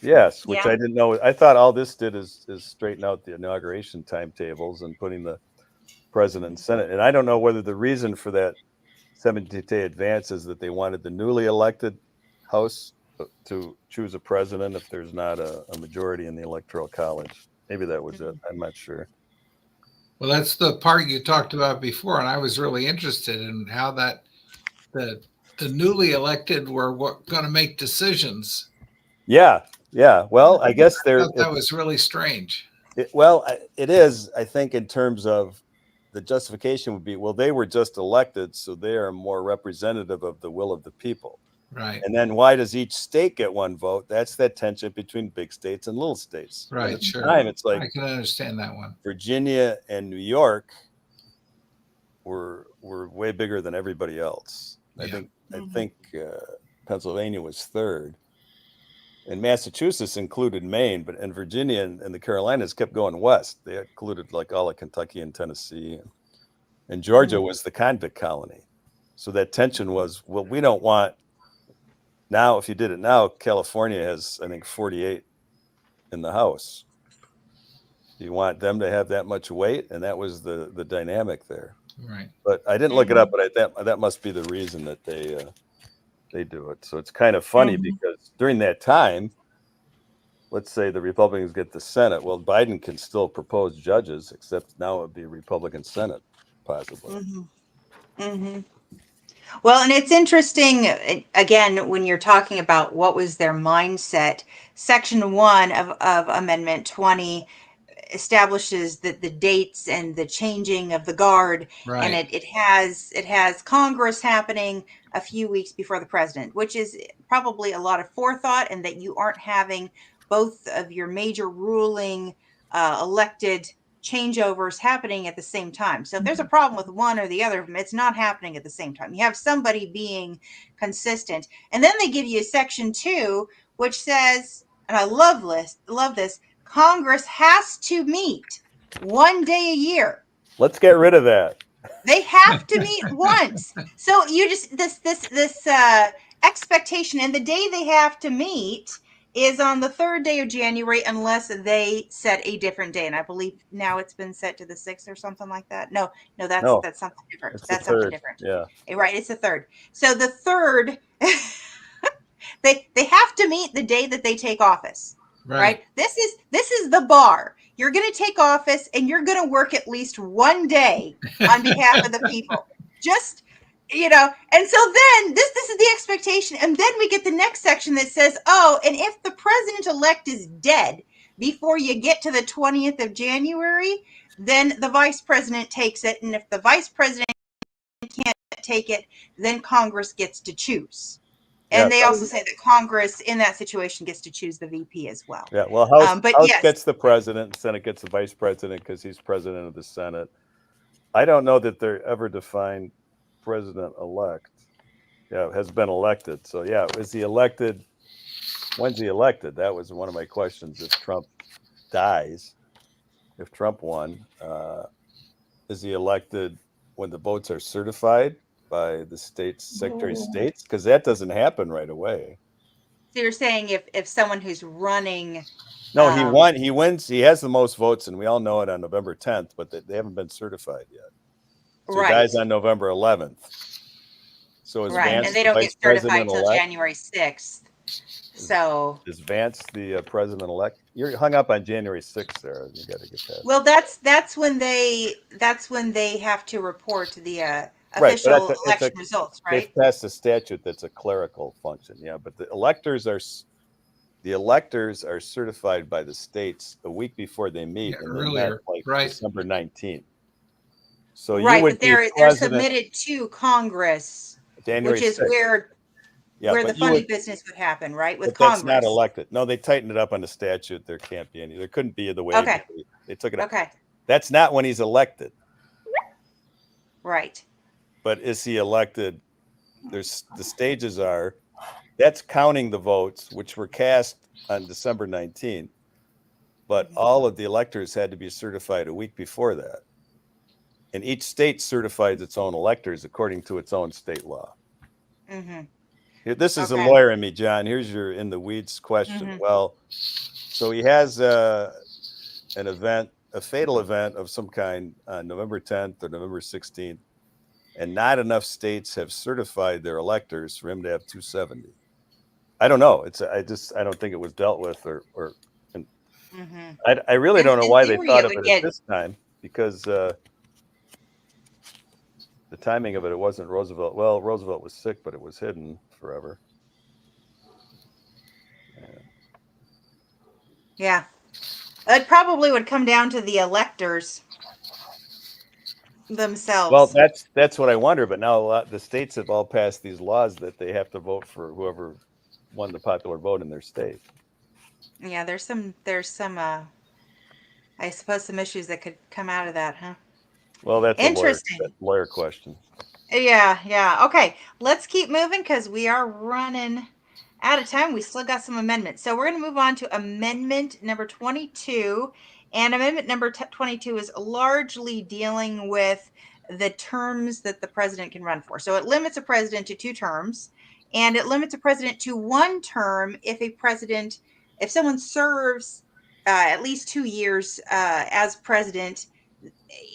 Yes, which Yeah. I didn't know. I thought all this did is straighten out the inauguration timetables and putting the president and Senate. And I don't know whether the reason for that 17-day advance is that they wanted the newly elected House to choose a president if there's not a majority in the Electoral College. Maybe that was it. I'm not sure. Well, that's the part you talked about before, and I was really interested in how that the newly elected were going to make decisions. Yeah, yeah. Well, I guess I they're thought that was really strange. it is. I think in terms of the justification would be, well, they were just elected, so they are more representative of the will of the people. Right. And then why does each state get one vote? That's that tension between big states and little states. And Right. at the Sure. time, it's I like can understand that one. Virginia and New York were way bigger than everybody else. Yeah. I think Pennsylvania was third, and Massachusetts included Maine, but and Virginia and the Carolinas kept going west. They included like all of Kentucky and Tennessee, and Georgia was the convict colony. So that tension was, well, we don't want. Now, if you did it now, California has, I think, 48 in the House. You want them to have that much weight, and that was the dynamic there. Right. But I didn't look it up, but that must be the reason that they do it. So it's kind of funny because during that time, let's say the Republicans get the Senate. Well, Biden can still propose judges, except now it would be a Republican Senate, possibly. Well, and it's interesting, again, when you're talking about what was their mindset, Section 1 of Amendment 20 establishes the dates and the changing of the guard, Right. and it has Congress happening a few weeks before the president, which is probably a lot of forethought, and that you aren't having both of your major ruling elected changeovers happening at the same time. So if there's a problem with one or the other of them, it's not happening at the same time. You have somebody being consistent. And then they give you Section 2, which says, and I love this, Congress has to meet one day a year. Let's get rid of that. They have to meet once. So you just this expectation, and the day they have to meet is on the 3rd day of January, unless they set a different day. And I believe now it's been set to the 6th or something like that. No, that's something different. It's That's the 3rd. something different. Yeah. Right, it's the 3rd. So the 3rd, they have to meet the day that they take office. Right. This is the bar. You're going to take office, and you're going to work at least one day on behalf of the people. Just, and so then this is the expectation. And then we get the next section that says, oh, and if the president-elect is dead before you get to the 20th of January, then the vice president takes it. And if the vice president can't take it, then Congress gets to choose. And they also say that Congress in that situation gets to choose the VP as well. Yeah, well, House yes. gets the president, Senate gets the vice president because he's president of the Senate. I don't know that they're ever defined president-elect. Yeah, has been elected. So, yeah, is he elected? When's he elected? That was one of my questions. If Trump dies, if Trump won, is he elected when the votes are certified by the state's Secretary of States? Because that doesn't happen right away. So you're saying if someone who's running, no, he won. He wins. He has the most votes, and we all know it on November 10th. But they haven't been certified yet. So right. He dies on November 11th. So is right, Vance and they don't the get certified until president-elect? January 6th. So Is Vance the president-elect? You're hung up on January 6th, Sarah. You got to get that. Well, that's when they have to report the official election results, right? They've passed a statute that's a clerical function, yeah. But the electors are certified by the states a week before they meet, and earlier, right? December 19th. So right, you would but they're submitted to Congress, January which is 6th. where the funny business would happen, right? With but Congress. That's not elected. No, they tightened it up on the statute. There can't be any. There couldn't be the way. Okay. They took it up. Okay. That's not when he's elected. Right. But is he elected? The stages are. That's counting the votes, which were cast on December 19th. But all of the electors had to be certified a week before that. And each state certifies its own electors according to its own state law. Mm-hmm. This is a Okay. lawyer in me, John. Here's your in the weeds question. Mhm. Well, so he has an event, a fatal event of some kind on November 10th or November 16th, and not enough states have certified their electors for him to have 270. I don't know. I don't think it was dealt with or Mhm. I really don't know In why they theory, thought it of would it at get this time because the timing of it wasn't Roosevelt. Well, Roosevelt was sick, but it was hidden forever. yeah. It probably would come down to the electors Well, themselves. that's what I wonder. But now the states have all passed these laws that they have to vote for whoever won the popular vote in their state. Yeah, there's some I suppose some issues that could come out of that, huh? Well, that's Interesting. lawyer question. Yeah, yeah. Okay, let's keep moving because we are running out of time. We still got some amendments. So we're going to move on to amendment number 22. And amendment number 22 is largely dealing with the terms that the president can run for. So it limits a president to 2 terms, and it limits a president to 1 term if someone serves at least 2 years as president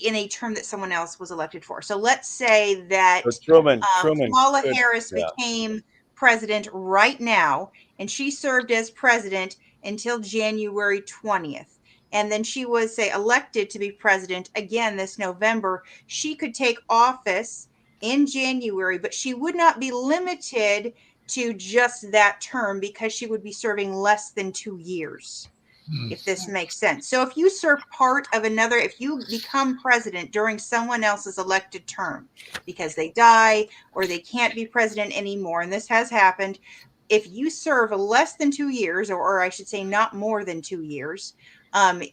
in a term that someone else was elected for. So let's say that But Truman Kamala could, Harris yeah. became president right now, and she served as president until January 20th. And then she was, say, elected to be president again this November. She could take office in January, but she would not be limited to just that term because she would be serving less than 2 years, if this makes sense. So if you serve if you become president during someone else's elected term because they die or they can't be president anymore, and this has happened, if you serve less than 2 years, or I should say not more than 2 years,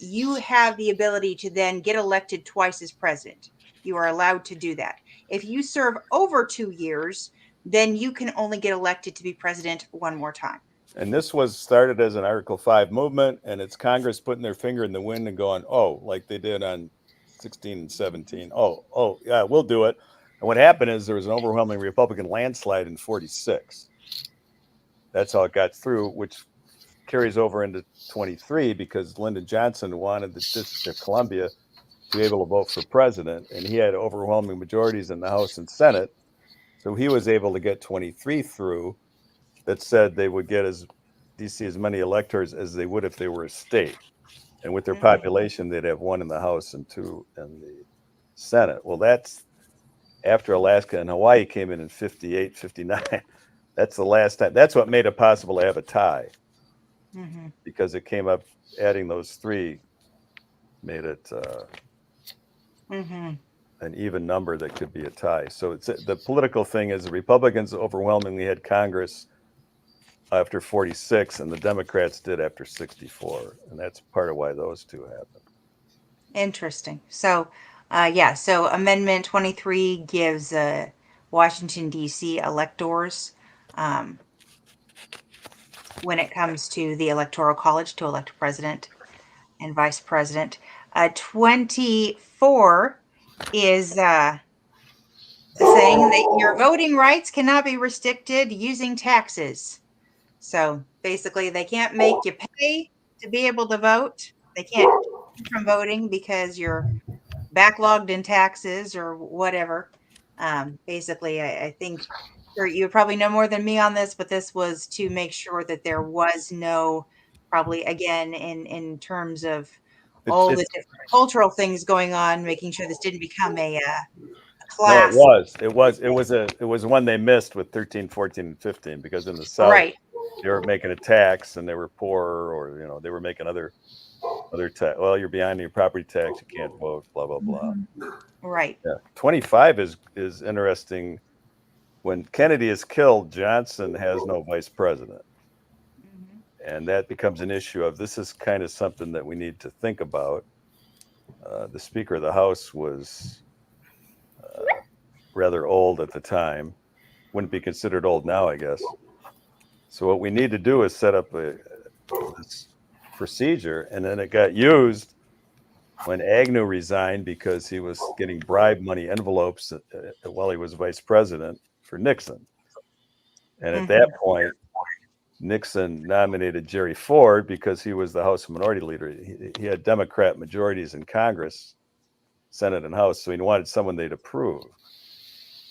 you have the ability to then get elected twice as president. You are allowed to do that. If you serve over 2 years, then you can only get elected to be president one more time. And this was started as an Article 5 movement, and it's Congress putting their finger in the wind and going, oh, like they did on 16 and 17. Oh, yeah, we'll do it. And what happened is there was an overwhelming Republican landslide in 46. That's how it got through, which carries over into 23 because Lyndon Johnson wanted the District of Columbia to be able to vote for president, and he had overwhelming majorities in the House and Senate. So he was able to get 23 through that said they would get as many electors as they would if they were a state. And with their population, they'd have 1 in the House and 2 in the Senate. Well, that's after Alaska and Hawaii came in 58, 59. That's the last time. That's what made it possible to have a tie because it came up adding those 3 made it an even number that could be a tie. So it's the political thing is the Republicans overwhelmingly had Congress after 46 and the Democrats did after 64. And that's part of why those 2 happened. Interesting. So, so Amendment 23 gives Washington, D.C. electors when it comes to the Electoral College to elect president and vice president. 24 is saying that your voting rights cannot be restricted using taxes. So basically, they can't make you pay to be able to vote. They can't keep you from voting because you're backlogged in taxes or whatever. Basically, I think you probably know more than me on this, but this was to make sure that there was no, probably again, in terms of all the different cultural things going on, making sure this didn't become a class. No, it was one they missed with 13, 14, and 15 because in the South, Right. they were making a tax and they were poor or, they were making other tax. Well, you're behind your property tax. You can't vote, blah, blah, blah. Right. Yeah. 25 is interesting. When Kennedy is killed, Johnson has no vice president. And that becomes an issue of this is kind of something that we need to think about. The Speaker of the House was rather old at the time. Wouldn't be considered old now, I guess. So what we need to do is set up this procedure, and then it got used when Agnew resigned because he was getting bribe money envelopes while he was vice president for Nixon. And at that point, Nixon nominated Jerry Ford because he was the House Minority Leader. He had Democrat majorities in Congress, Senate and House, so he wanted someone they'd approve.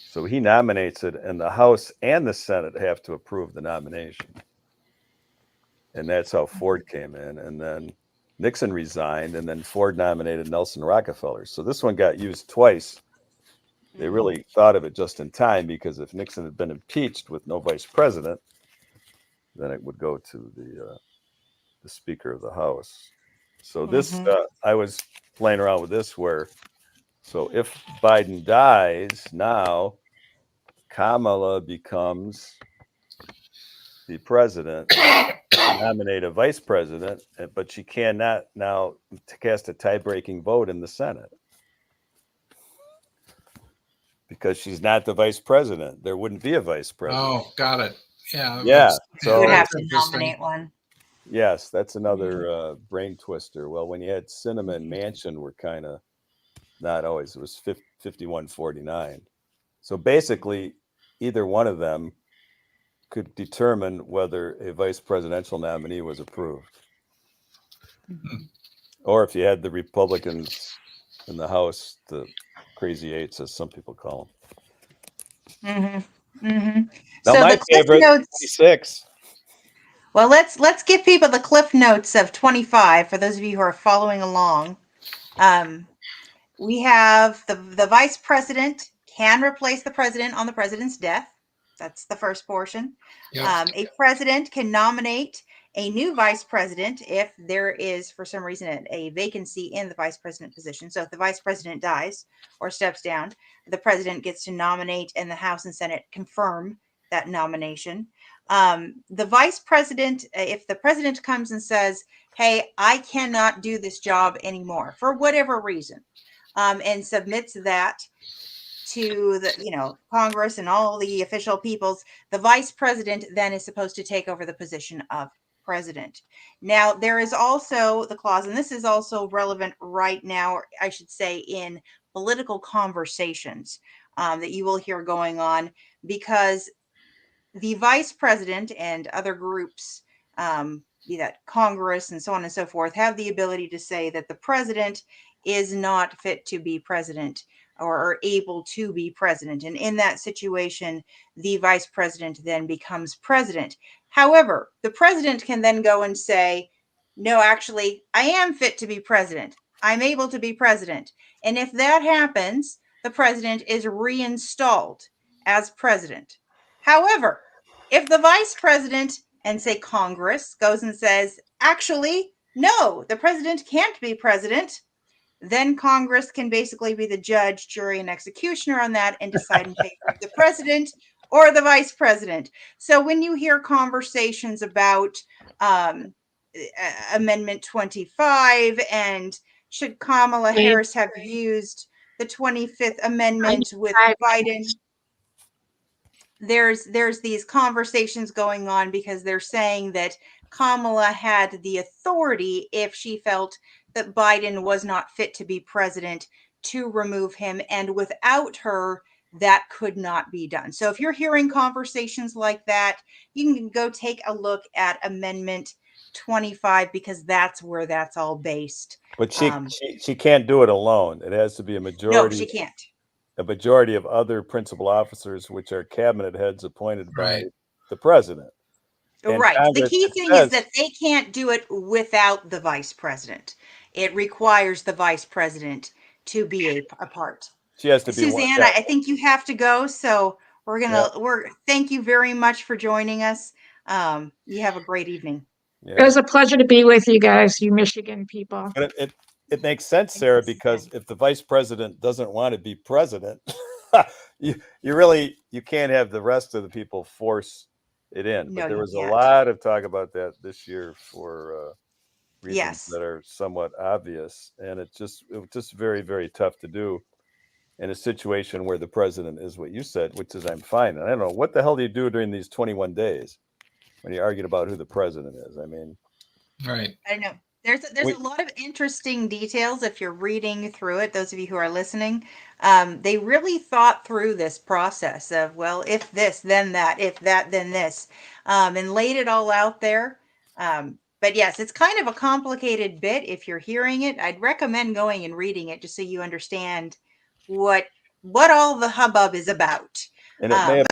So he nominates it, and the House and the Senate have to approve the nomination. And that's how Ford came in. And then Nixon resigned, and then Ford nominated Nelson Rockefeller. So this one got used twice. They really thought of it just in time, because if Nixon had been impeached with no vice president, then it would go to the Speaker of the House. So this, I was playing around with this where, so if Biden dies now, Kamala becomes the president, nominate a vice president, but she cannot now cast a tie-breaking vote in the Senate because she's not the vice president. There wouldn't be a vice president. Oh, got it. Yeah. Yeah. You would So have to interesting. nominate one. yes, that's another brain twister. Well, when you had Sinema and Manchin were kind of not always, it was 51-49. So basically, either one of them could determine whether a vice presidential nominee was approved. Or if you had the Republicans in the House, the crazy eights, as some people call them. Now, So my the cliff favorite, notes. 26. Well, let's give people the cliff notes of 25 for those of you who are following along. We have the vice president can replace the president on the president's death. That's the first portion. Yep. A president can nominate a new vice president if there is, for some reason, a vacancy in the vice president position. So if the vice president dies or steps down, the president gets to nominate, and the House and Senate confirm that nomination. The vice president, if the president comes and says, hey, I cannot do this job anymore for whatever reason, and submits that to the Congress and all the official peoples, the vice president then is supposed to take over the position of president. Now, there is also the clause, and this is also relevant right now, or I should say in political conversations that you will hear going on, because the vice president and other groups, be that Congress and so on and so forth, have the ability to say that the president is not fit to be president or able to be president. And in that situation, the vice president then becomes president. However, the president can then go and say, no, actually, I am fit to be president. I'm able to be president. And if that happens, the president is reinstalled as president. However, if the vice president and say Congress goes and says, actually, no, the president can't be president, then Congress can basically be the judge, jury, and executioner on that and decide in favor of the president or the vice president. So when you hear conversations about Amendment 25 and should Kamala Harris have used the 25th Amendment with Biden, there's these conversations going on because they're saying that Kamala had the authority, if she felt that Biden was not fit to be president, to remove him, and without her, that could not be done. So if you're hearing conversations like that, you can go take a look at Amendment 25, because that's where that's all based. But she can't do it alone. It has to be a majority. No, she can't. A majority of other principal officers, which are cabinet heads appointed by the president. And right. Congress, the key thing is that they can't do it without the vice president. It requires the vice president to be a part. She has to be. Suzanne, I think you have to go. So thank you very much for joining us. You have a great evening. It was a pleasure to be with you guys, you Michigan people. But it makes sense, Sarah, because if the vice president doesn't want to be president, you can't have the rest of the people force it in. No, but there you was can't. a lot of talk about that this year for reasons Yes. that are somewhat obvious, and it was just very, very tough to do in a situation where the president is what you said, which is I'm fine. And I don't know what the hell do you do during these 21 days when you argued about who the president is. I mean, Right. I know There's Wait. a lot of interesting details if you're reading through it. Those of you who are listening, they really thought through this process of, well, if this, then that, if that, then this, and laid it all out there. But yes, it's kind of a complicated bit. If you're hearing it, I'd recommend going and reading it just so you understand what all the hubbub is about. And it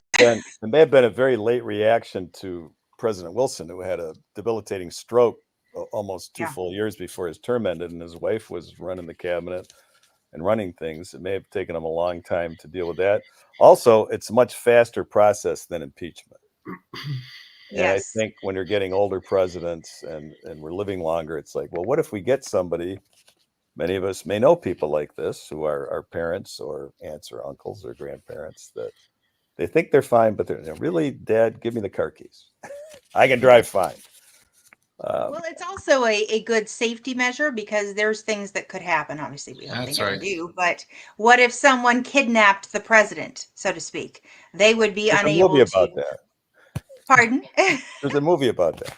may have been a very late reaction to President Wilson, who had a debilitating stroke almost 2 Yeah. full years before his term ended, and his wife was running the cabinet and running things. It may have taken him a long time to deal with that. Also, it's a much faster process than impeachment. And I Yes. think when you're getting older presidents and we're living longer, it's like, well, what if we get somebody? Many of us may know people like this who are our parents or aunts or uncles or grandparents that they think they're fine, but they're really, Dad, give me the car keys. I can drive fine. Well, it's also a good safety measure because there's things that could happen. Obviously, we don't That's think it'll right. do, but what if someone kidnapped the president, so to speak? They would be There's a unable movie to. about that. Pardon? There's a movie about that.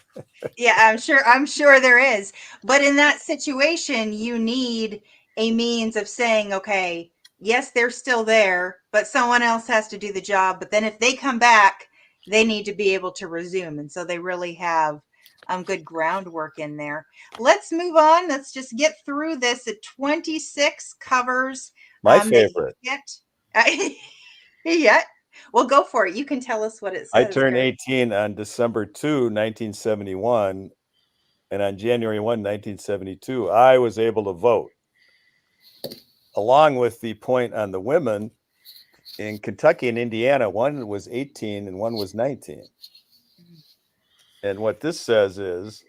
Yeah, I'm sure there is. But in that situation, you need a means of saying, okay, yes, they're still there, but someone else has to do the job. But then if they come back, they need to be able to resume. And so they really have good groundwork in there. Let's move on. Let's just get through this. At 26 covers. My that you favorite. get. Yeah. Well, go for it. You can tell us what it says. I turned Greg. 18 on December 2, 1971. And on January 1, 1972, I was able to vote. Along with the point on the women, in Kentucky and Indiana, one was 18 and one was 19. And what this says is,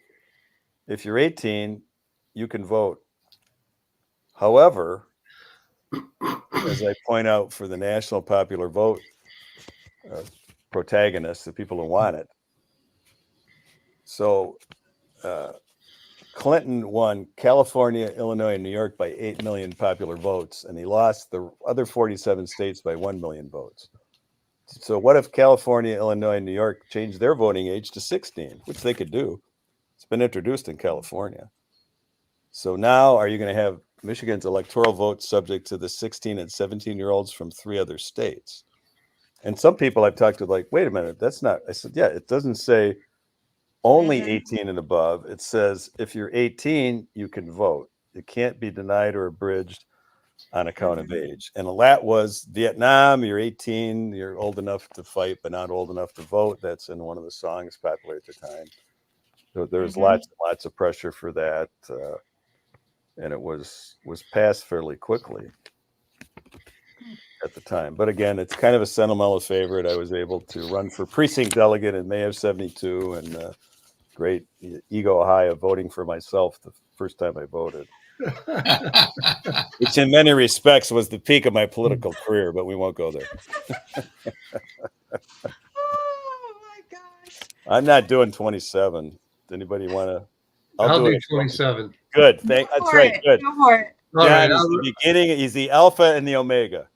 if you're 18, you can vote. However, as I point out for the national popular vote protagonists, the people who want it. So Clinton won California, Illinois, and New York by 8 million popular votes, and he lost the other 47 states by 1 million votes. So what if California, Illinois, and New York changed their voting age to 16, which they could do? It's been introduced in California. So now are you going to have Michigan's electoral vote subject to the 16 and 17-year-olds from 3 other states? And some people I've talked to like, wait a minute, that's not, I said, yeah, it doesn't say only 18 and above. It says if you're 18, you can vote. It can't be denied or abridged on account of age. And that was Vietnam. You're 18, you're old enough to fight, but not old enough to vote. That's in one of the songs popular at the time. So there's lots of pressure for that. And it was passed fairly quickly at the time. But again, it's kind of a sentimental favorite. I was able to run for precinct delegate in May of 72 and great ego high of voting for myself the first time I voted. Which in many respects was the peak of my political career, but we won't go there. Oh my gosh. I'm not doing 27. Does anybody want to? I'll do it. 27. Good. Go That's for right. it. Good. Go for it. All right. John is the beginning. He's the alpha and the omega.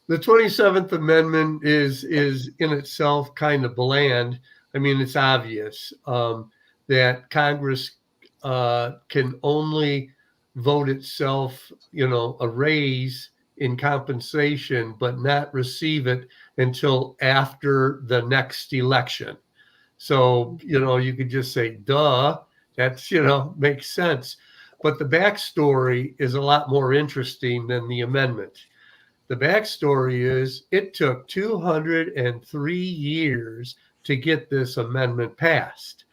The 27th Amendment is in itself kind of bland. I mean, it's obvious that Congress can only vote itself, a raise in compensation, but not receive it until after the next election. So, you could just say, duh, that's, makes sense. But the backstory is a lot more interesting than the amendment. The backstory is it took 203 years to get this amendment passed.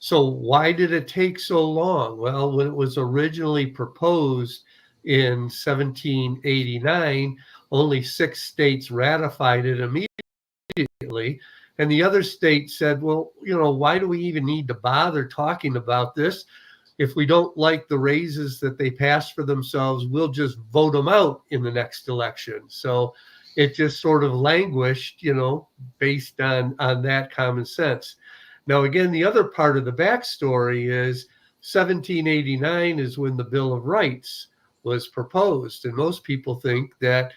So why did it take so long? Well, when it was originally proposed in 1789, only 6 states ratified it immediately. And the other states said, well, why do we even need to bother talking about this? If we don't like the raises that they pass for themselves, we'll just vote them out in the next election. So it just sort of languished, based on that common sense. Now, again, the other part of the backstory is 1789 is when the Bill of Rights was proposed. And most people think that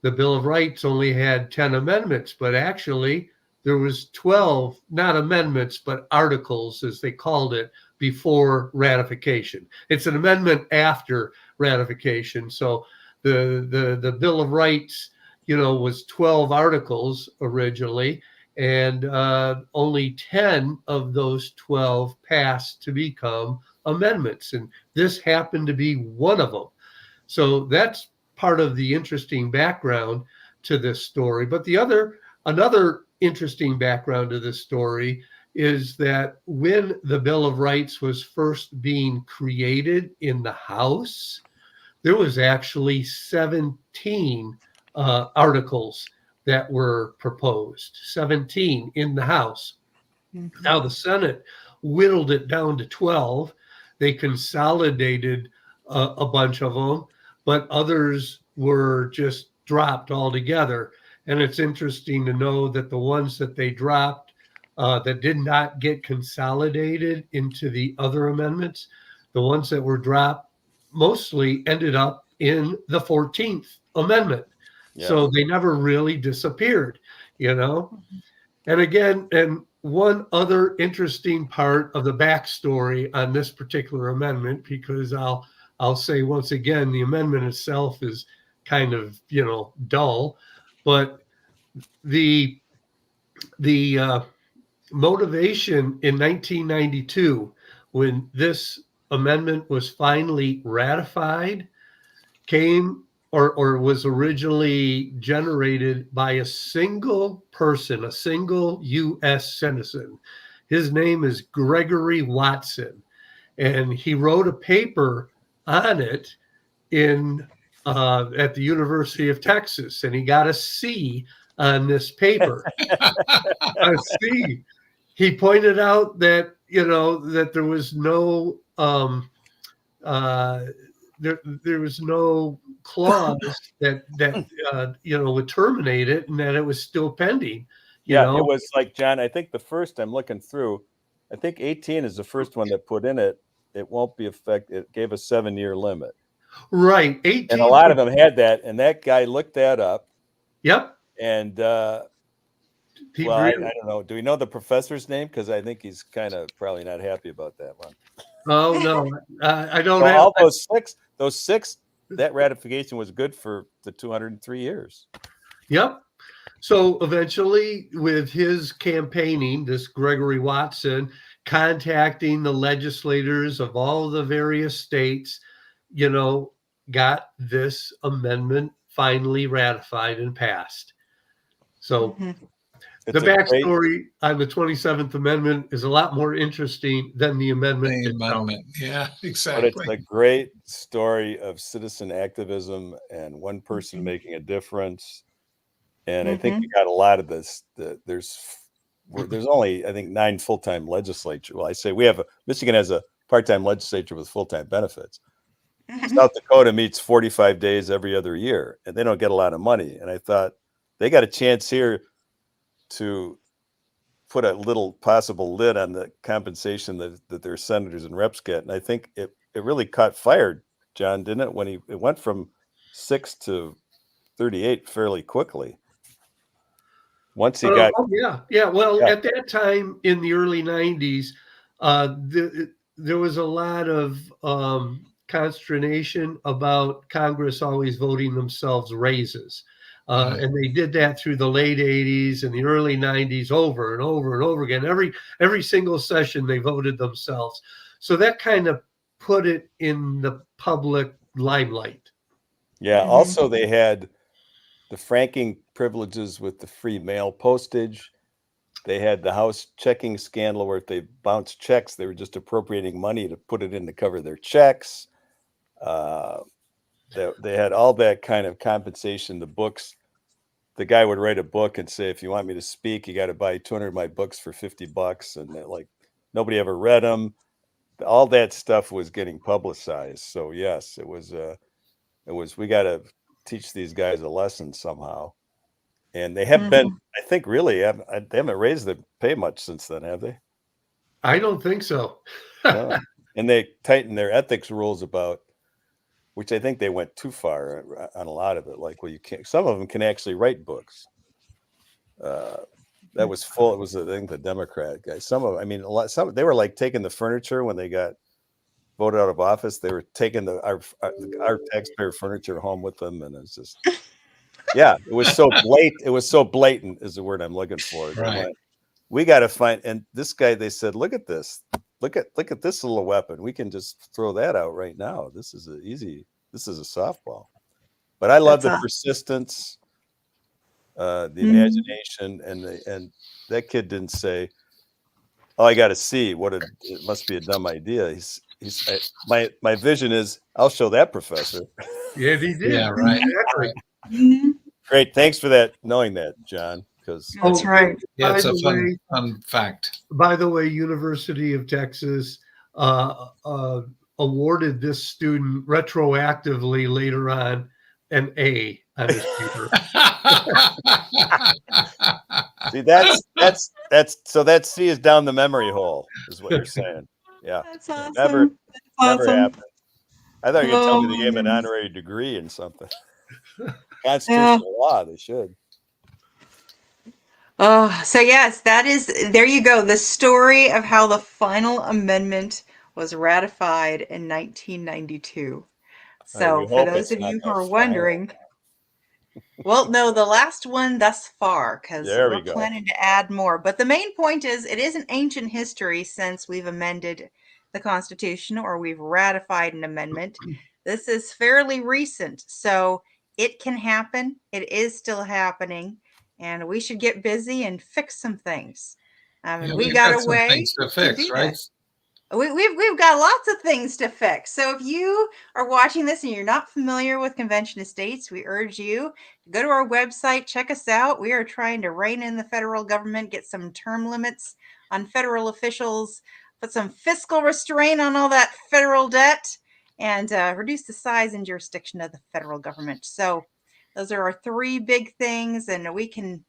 the Bill of Rights only had 10 amendments, but actually there was 12, not amendments, but articles, as they called it, before ratification. It's an amendment after ratification. So the Bill of Rights, was 12 articles originally, and only 10 of those 12 passed to become amendments. And this happened to be one of them. So that's part of the interesting background to this story. But another interesting background to this story is that when the Bill of Rights was first being created in the House, there was actually 17 articles that were proposed, 17 in the House. Mhm. Now the Senate whittled it down to 12. They consolidated a bunch of them, but others were just dropped altogether. And it's interesting to know that the ones that they dropped that did not get consolidated into the other amendments, the ones that were dropped mostly ended up in the 14th Amendment. Yeah. So they never really disappeared, And again, and one other interesting part of the backstory on this particular amendment, because I'll say once again, the amendment itself is kind of, dull, but the motivation in 1992, when this amendment was finally ratified, came or was originally generated by a single person, a single U.S. citizen. His name is Gregory Watson, and he wrote a paper on it at the University of Texas, and he got a C on this paper. A C. He pointed out that that there was no there was no clause that would terminate it, and that it was still pending. It was like, John, I think the first I'm looking through, I think 18 is the first one that put in it. It won't be effective. It gave a 7-year limit. Right. 18. And a lot of them had that. And that guy looked that up. Yep. And I don't know. Do we know the professor's name? Because I think he's kind of probably not happy about that one. Oh no, I don't. So all those six, that ratification was good for the 203 years. Yep. So eventually, with his campaigning, this Gregory Watson contacting the legislators of all the various states, got this amendment finally ratified and passed. So the backstory on the 27th Amendment is a lot more interesting than the amendment. Yeah, exactly. But it's a great story of citizen activism and one person making a difference. And I think we got a lot of this. There's only, I think, 9 full-time legislature. Well, I say Michigan has a part-time legislature with full-time benefits. South Dakota meets 45 days every other year, and they don't get a lot of money. And I thought they got a chance here to put a little possible lid on the compensation that their senators and reps get. And I think it really caught fire, John, didn't it? When it went from 6 to 38 fairly quickly. Once he got. Yeah. Well, at that time in the early 90s, there was a lot of consternation about Congress always voting themselves raises. And they did that through the late 80s and the early 90s over and over and over again. Every single session they voted themselves. So that kind of put it in the public limelight. Yeah. Also, they had the franking privileges with the free mail postage. They had the House checking scandal where if they bounced checks, they were just appropriating money to put it in to cover their checks. They had all that kind of compensation. The books, the guy would write a book and say, if you want me to speak, you got to buy 200 of my books for $50. And nobody ever read them. All that stuff was getting publicized. So yes, it was, we got to teach these guys a lesson somehow. And they have been, I think, really, they haven't raised the pay much since then, have they? I don't think so. No. And they tightened their ethics rules about, which I think they went too far on a lot of it. Like, well, some of them can actually write books. that was full. It was, I think, the Democrat guys. Some of, I mean, a lot. Some they were like taking the furniture when they got voted out of office. They were taking our taxpayer furniture home with them, and it's just, yeah, it was so blatant. It was so blatant is the word I'm looking for. Right. We got to find. And this guy, they said, look at this. Look at this little weapon. We can just throw that out right now. This is This is a softball. But I love the persistence, the imagination, and that kid didn't say, "Oh, I got to see what it must be a dumb idea." My vision is, I'll show that professor. Yeah, he did. Yeah, right. Exactly. Mhm. Great, thanks for that, knowing that, John. Because That's right. Yeah, it's By a the fun, way- fun fact. By the way, University of Texas awarded this student retroactively later on an A on his paper. see, that's so that C is down the memory hole, is what you're saying. Yeah, That's awesome. never That's awesome. happened. I thought you were telling me Oh, they gave him an goodness. honorary degree in something. Constitutional law, they should. Oh, so yes, there you go. The story of how the final amendment was ratified in 1992. So we for hope those it's of not you the who are final. wondering, well, no, the last one thus far, because There we we're go. planning to add more. But the main point is it is an ancient history since we've amended the Constitution or we've ratified an amendment. This is fairly recent. So it can happen. It is still happening. And we should get busy and fix some things. Yeah, We we've got a some way things to fix, do right? that. We've got lots of things to fix. So if you are watching this and you're not familiar with Convention of States, we urge you to go to our website, check us out. We are trying to rein in the federal government, get some term limits on federal officials, put some fiscal restraint on all that federal debt, and reduce the size and jurisdiction of the federal government. So those are our three big things, and we can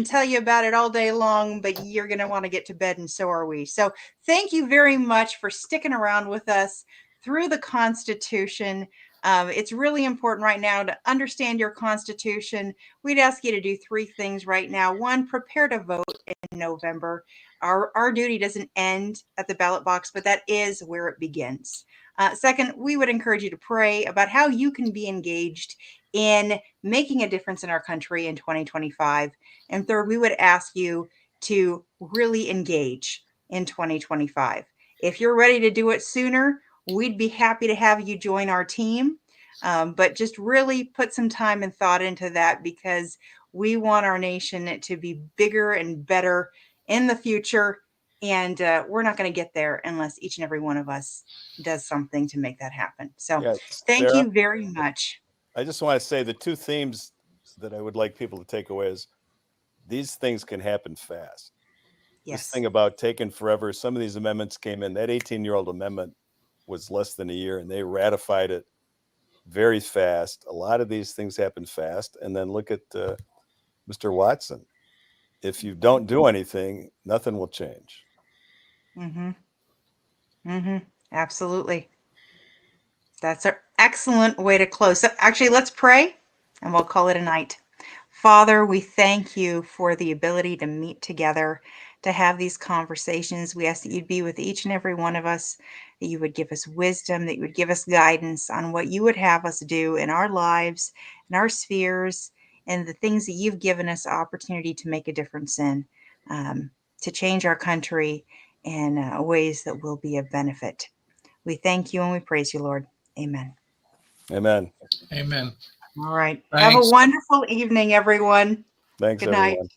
tell you about it all day long, but you're going to want to get to bed, and so are we. So thank you very much for sticking around with us through the Constitution. It's really important right now to understand your Constitution. We'd ask you to do three things right now. One, prepare to vote in November. Our duty doesn't end at the ballot box, but that is where it begins. Second, we would encourage you to pray about how you can be engaged in making a difference in our country in 2025. And third, we would ask you to really engage in 2025. If you're ready to do it sooner, we'd be happy to have you join our team. But just really put some time and thought into that, because we want our nation to be bigger and better in the future. And we're not going to get there unless each and every one of us does something to make that happen. So Yeah, thank Sarah, you very much. I just want to say the two themes that I would like people to take away is these things can happen fast. This Yes. thing about taking forever, some of these amendments came in. That 18-year-old amendment was less than a year, and they ratified it very fast. A lot of these things happen fast. And then look at Mr. Watson. If you don't do anything, nothing will change. Mm-hmm. Mm-hmm. Absolutely. That's an excellent way to close. So actually, let's pray and we'll call it a night. Father, we thank you for the ability to meet together, to have these conversations. We ask that you'd be with each and every one of us, that you would give us wisdom, that you would give us guidance on what you would have us do in our lives, in our spheres, and the things that you've given us opportunity to make a difference in, to change our country in ways that will be of benefit. We thank you and we praise you, Lord. Amen. Amen. Amen. All right. Have Thanks. a wonderful evening, everyone. Thanks, Good night. everyone.